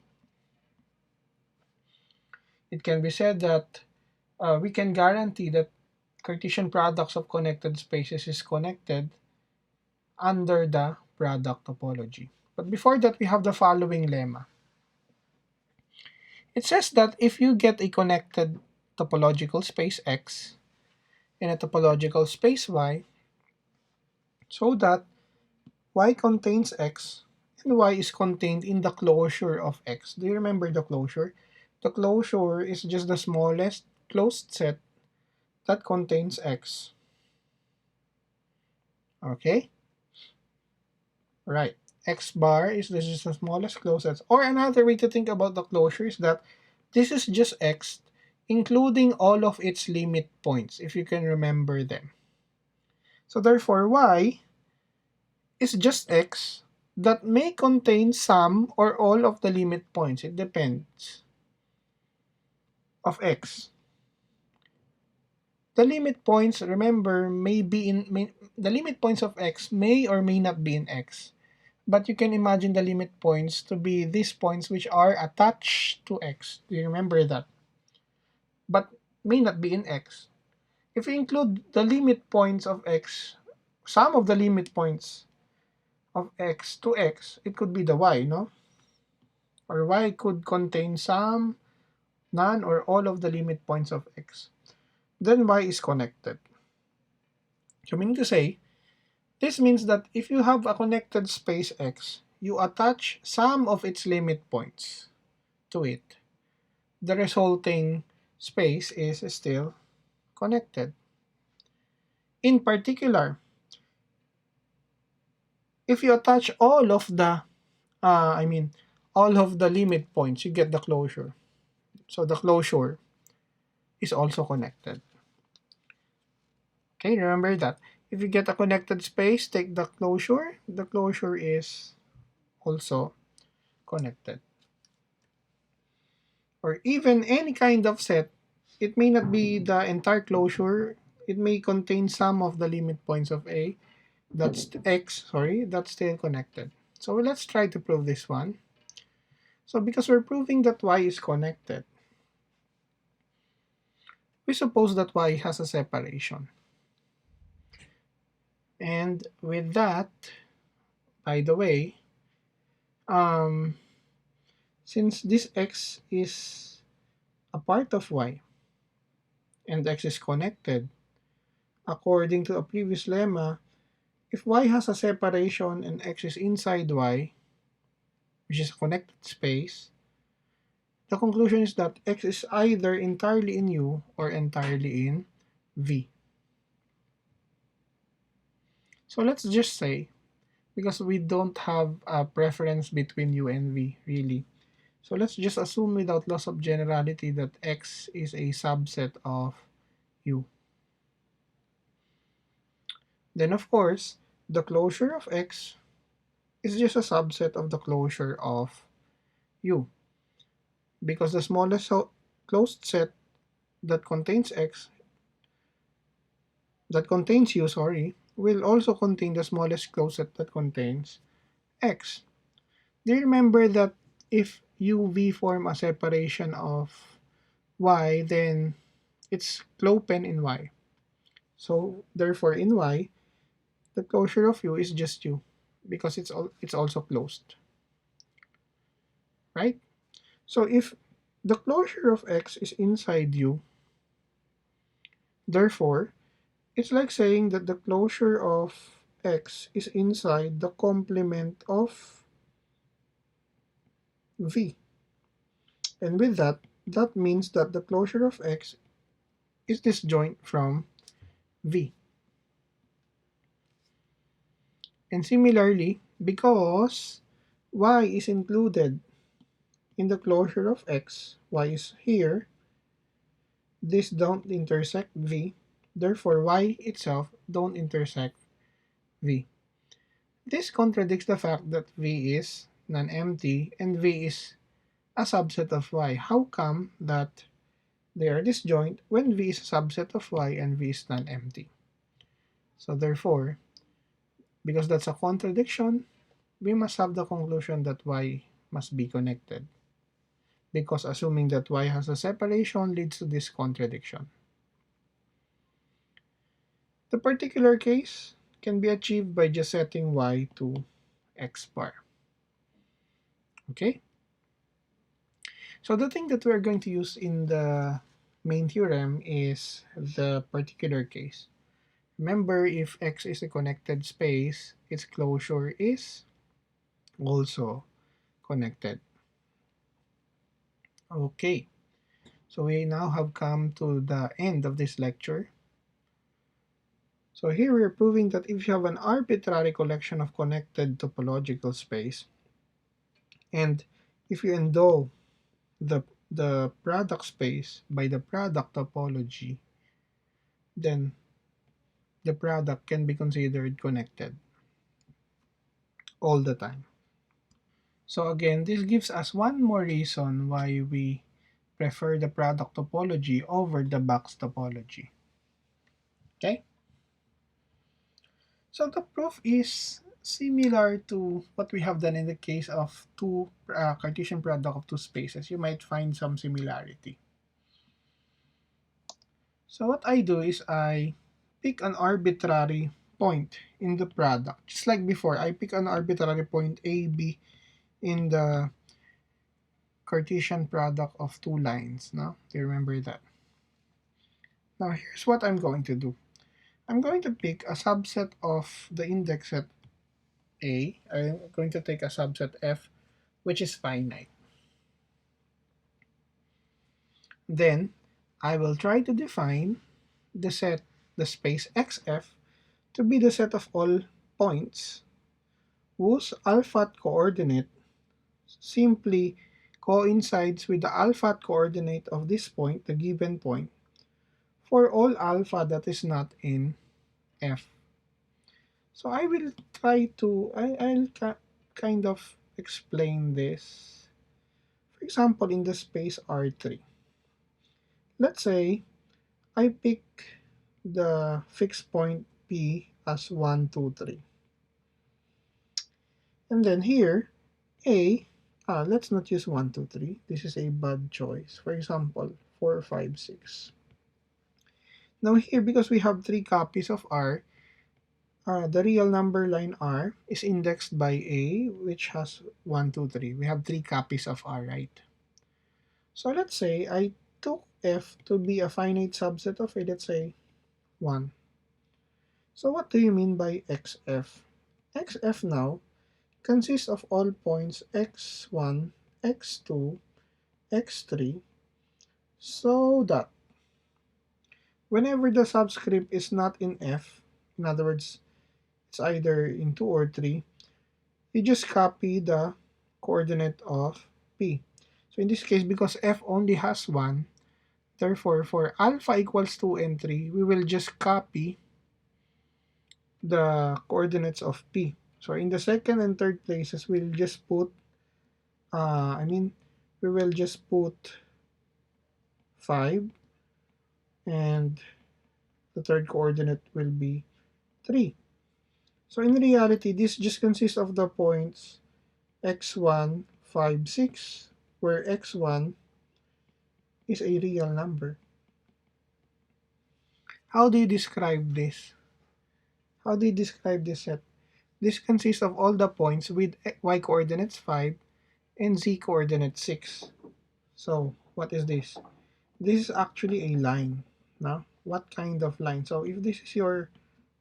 It can be said that we can guarantee that Cartesian products of connected spaces is connected under the product topology. But before that, we have the following lemma. It says that if you get a connected topological space X and a topological space Y, so that Y contains X and Y is contained in the closure of X. Do you remember the closure? The closure is just the smallest closed set that contains X. Okay? Right. X bar is this is the smallest closed set. Or another way to think about the closure is that this is just X, including all of its limit points, if you can remember them. So therefore, Y is just X that may contain some or all of the limit points. It depends of X. The limit points, remember, the limit points of X may or may not be in X. But you can imagine the limit points to be these points which are attached to X. Do you remember that? But may not be in X. If we include the limit points of X, some of the limit points of X to X, it could be the Y, no? Or Y could contain some none or all of the limit points of x, then y is connected. So meaning to say, this means that if you have a connected space x, you attach some of its limit points to it. The resulting space is still connected. In particular, if you attach all of the, all of the limit points, you get the closure. So the closure is also connected. Okay, remember that. If you get a connected space, take the closure is also connected. Or even any kind of set, it may not be the entire closure, it may contain some of the limit points of A, that's X, sorry, that's still connected. So let's try to prove this one. So because we're proving that Y is connected, we suppose that Y has a separation. And with that, by the way, um, since this X is a part of Y and X is connected, according to a previous lemma, if Y has a separation and X is inside Y, which is a connected space, the conclusion is that X is either entirely in U or entirely in V. So let's just say, because we don't have a preference between U and V, really. So let's just assume without loss of generality that X is a subset of U. Then of course, the closure of X is just a subset of the closure of U. Because the smallest closed set that contains X, that contains U, sorry, will also contain the smallest closed set that contains X. Do you remember that if UV form a separation of Y, then it's clopen in Y. So therefore in Y, the closure of U is just U because it's also closed. Right? So if the closure of X is inside U, therefore it's like saying that the closure of X is inside the complement of V. And with that, that means that the closure of X is disjoint from V. And similarly, because Y is included in the closure of X, Y is here, this don't intersect V, therefore Y itself don't intersect V. This contradicts the fact that V is non-empty and V is a subset of Y. How come that they are disjoint when V is a subset of Y and V is non-empty? So therefore, because that's a contradiction, we must have the conclusion that Y must be connected. Because assuming that Y has a separation leads to this contradiction. The particular case can be achieved by just setting Y to X bar. Okay? So the thing that we're going to use in the main theorem is the particular case. Remember, if X is a connected space, its closure is also connected. Okay, so we now have come to the end of this lecture. So here we're proving that if you have an arbitrary collection of connected topological space, and if you endow the product space by the product topology, then the product can be considered connected all the time. So again, this gives us one more reason why we prefer the product topology over the box topology. Okay? So the proof is similar to what we have done in the case of two Cartesian product of two spaces. You might find some similarity. So what I do is I pick an arbitrary point in the product. Just like before, I pick an arbitrary point A, B in the Cartesian product of two lines. No? Do you remember that? Now here's what I'm going to do. I'm going to pick a subset of the index set A. I'm going to take a subset F, which is finite. Then I will try to define the set, the space XF, to be the set of all points whose alpha coordinate simply coincides with the alpha coordinate of this point, the given point, for all alpha that is not in F. So I will try to, I'll kind of explain this. For example, in the space R3, let's say I pick the fixed point P as 1, 2, 3. And then here, A, let's not use 1, 2, 3. This is a bad choice. For example, 4, 5, 6. Now here, because we have 3 copies of R, the real number line R is indexed by A, which has 1, 2, 3. We have 3 copies of R, right? So let's say I took F to be a finite subset of A, let's say 1. So what do you mean by XF? XF now consists of all points x1, x2, x3, so that whenever the subscript is not in F, in other words, it's either in 2 or 3, you just copy the coordinate of P. So in this case, because F only has 1, therefore for alpha equals 2 and 3, we will just copy the coordinates of P. So in the second and third places, we'll just put, we will just put 5, and the third coordinate will be 3. So in reality, this just consists of the points x1, 5, 6, where x1 is a real number. How do you describe this? How do you describe this set? This consists of all the points with y coordinates 5 and z coordinates 6. So what is this? This is actually a line. Now, what kind of line? So if this is your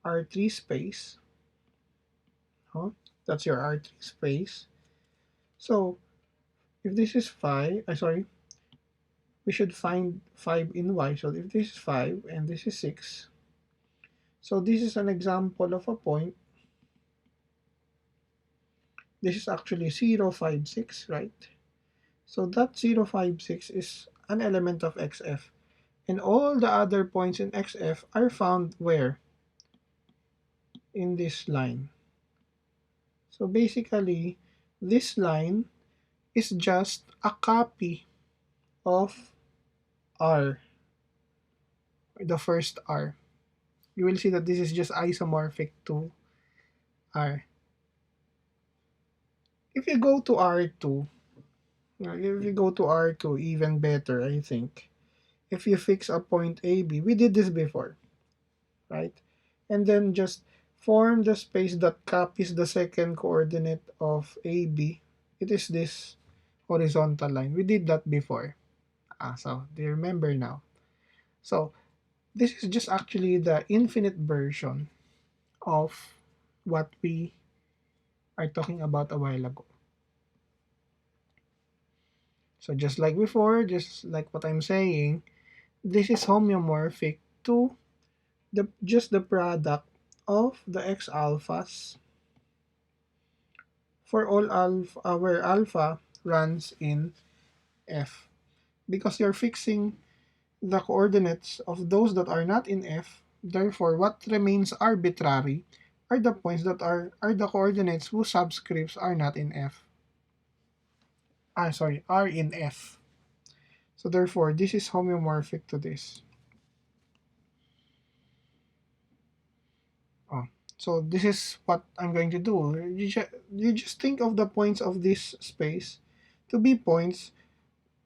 R3 space, that's your R3 space. So if this is 5, we should find 5 in y. So if this is 5 and this is 6, so this is an example of a point. This is actually 0, 5, 6, right? So that 0, 5, 6 is an element of XF. And all the other points in XF are found where? In this line. So basically, this line is just a copy of R, the first R. You will see that this is just isomorphic to R. If you go to R2, even better, I think. If you fix a point AB, we did this before, right? And then just form the space that copies the second coordinate of AB. It is this horizontal line. We did that before. So do you remember now? So this is just actually the infinite version of what we are talking about a while ago. So just like before, just like what I'm saying, this is homeomorphic to just the product of the x alphas for all alpha where alpha runs in F. Because you're fixing the coordinates of those that are not in F, therefore what remains arbitrary are the points that are the coordinates whose subscripts are not in F. Are in F. So therefore this is homeomorphic to this. So this is what I'm going to do. You just think of the points of this space to be points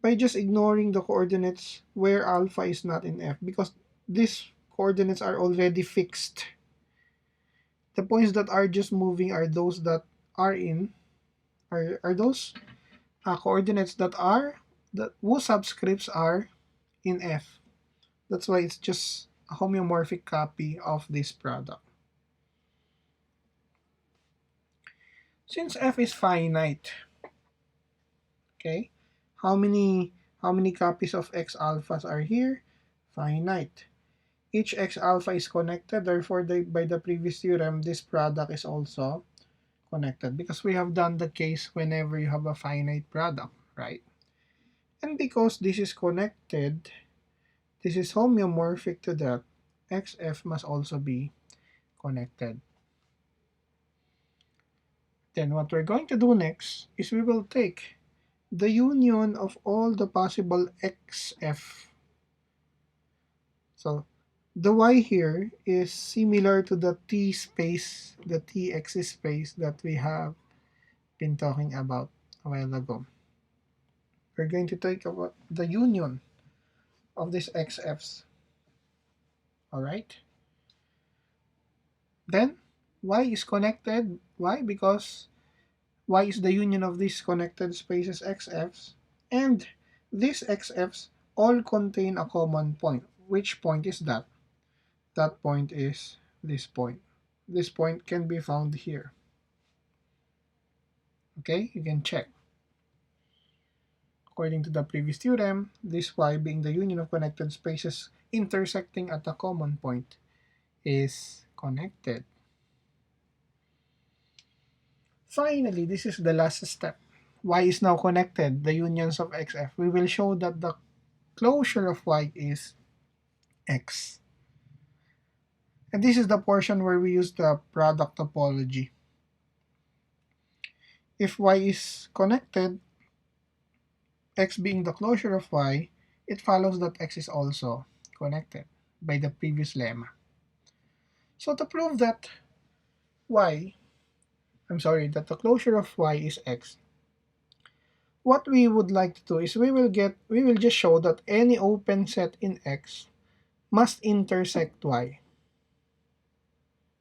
by just ignoring the coordinates where alpha is not in F, because these coordinates are already fixed. The points that are just moving are those that are in are those coordinates that whose subscripts are in F. That's why it's just a homeomorphic copy of this product. Since F is finite, okay, how many copies of X alphas are here? Finite. Each X alpha is connected, therefore by the previous theorem, this product is also connected because we have done the case whenever you have a finite product, right? And because this is connected, this is homeomorphic to that, XF must also be connected. Then what we're going to do next is we will take the union of all the possible XF. So the Y here is similar to the T space, the TX space that we have been talking about a while ago. We're going to take about the union of these XFs. Alright? Then Y is connected. Why? Because Y is the union of these connected spaces XFs, and these XFs all contain a common point. Which point is that? That point is this point. This point can be found here. Okay, you can check. According to the previous theorem, this Y being the union of connected spaces intersecting at a common point is connected. Finally, this is the last step. Y is now connected, the unions of XF. We will show that the closure of Y is X. And this is the portion where we use the product topology. If Y is connected, X being the closure of Y, it follows that X is also connected by the previous lemma. So to prove that that the closure of Y is X, what we would like to do is we will just show that any open set in X must intersect Y.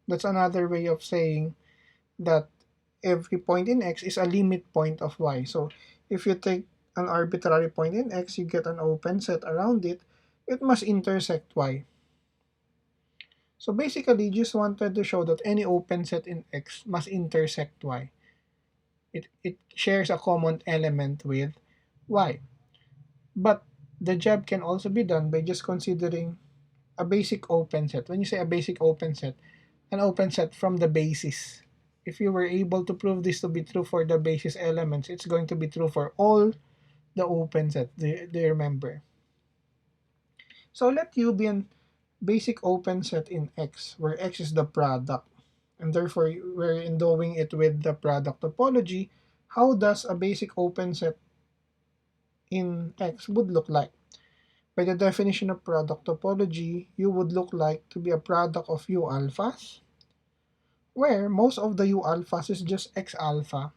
That's another way of saying that every point in X is a limit point of Y. So if you take an arbitrary point in X, you get an open set around it, it must intersect Y. So basically, just wanted to show that any open set in X must intersect Y. It shares a common element with Y. But the job can also be done by just considering a basic open set. When you say a basic open set, an open set from the basis. If you were able to prove this to be true for the basis elements, it's going to be true for all the open set. Do you remember? So let U be an basic open set in X, where X is the product, and therefore we're endowing it with the product topology. How does a basic open set in X would look like? By the definition of product topology, U would look like to be a product of U alphas, where most of the U alphas is just X alpha.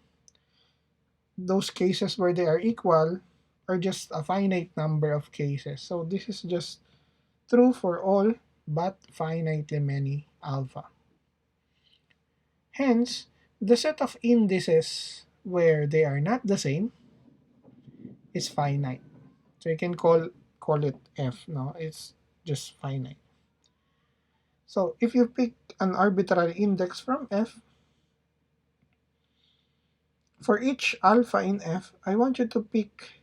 Those cases where they are equal are just a finite number of cases. So this is just true for all but finitely many alpha. Hence, the set of indices where they are not the same is finite. So you can call it F. No, it's just finite. So if you pick an arbitrary index from F, for each alpha in F, I want you to pick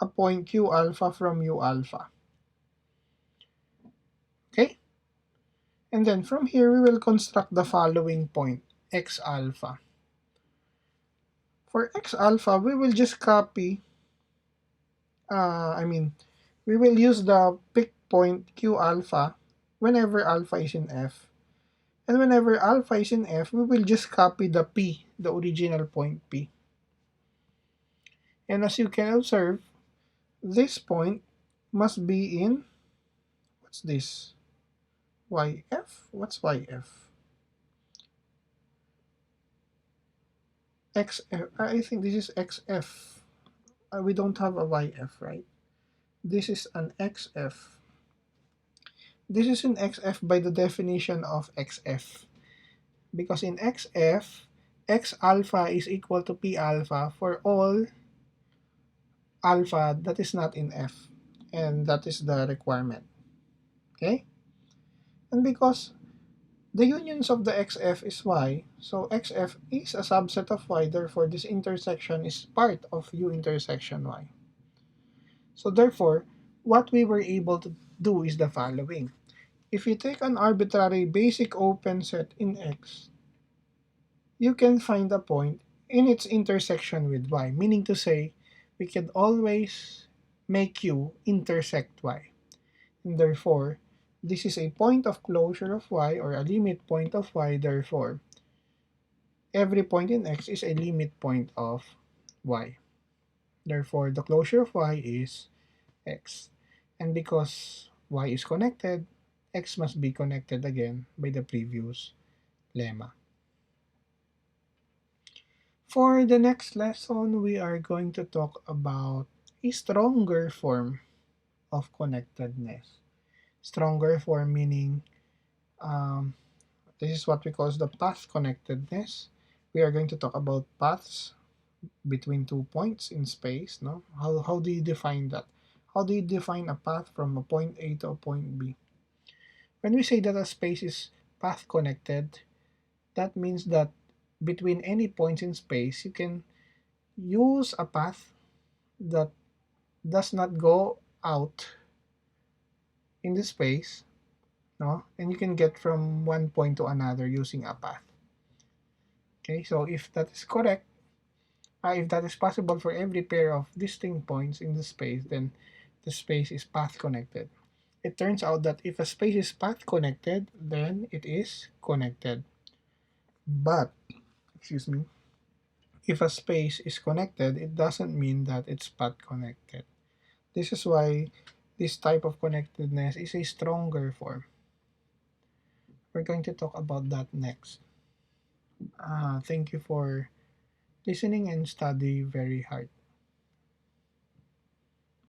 a point Q alpha from U alpha. Okay? And then from here, we will construct the following point, X alpha. For X alpha, we will just copy, we will use the pick point Q alpha whenever alpha is in F. And whenever alpha is in F, we will just copy the P, the original point P. And as you can observe, this point must be in, what's this? YF? What's YF? XF. I think this is XF. We don't have a YF, right? This is an XF. This is an XF by the definition of XF. Because in XF, X alpha is equal to P alpha for all alpha that is not in F, and that is the requirement. Okay? And because the unions of the XF is Y, so XF is a subset of Y, therefore this intersection is part of U intersection Y. So therefore, what we were able to do is the following. If you take an arbitrary basic open set in X, you can find a point in its intersection with Y, meaning to say, we can always make U intersect Y. And therefore, this is a point of closure of Y or a limit point of Y, therefore, every point in X is a limit point of Y. Therefore, the closure of Y is X. And because Y is connected, X must be connected again by the previous lemma. For the next lesson, we are going to talk about a stronger form of connectedness. Stronger form meaning um, this is what we call the path connectedness. We are going to talk about paths between 2 points in space. No, how do you define that? How do you define a path from a point A to a point B? When we say that a space is path connected, that means that between any points in space, you can use a path that does not go out in the space, no, and you can get from one point to another using a path. Okay, so if that is correct, if that is possible for every pair of distinct points in the space, then the space is path connected. It turns out that if a space is path connected, then it is connected. But, excuse me, if a space is connected, it doesn't mean that it's path connected. This is why this type of connectedness is a stronger form. We're going to talk about that next. Thank you for listening and study very hard.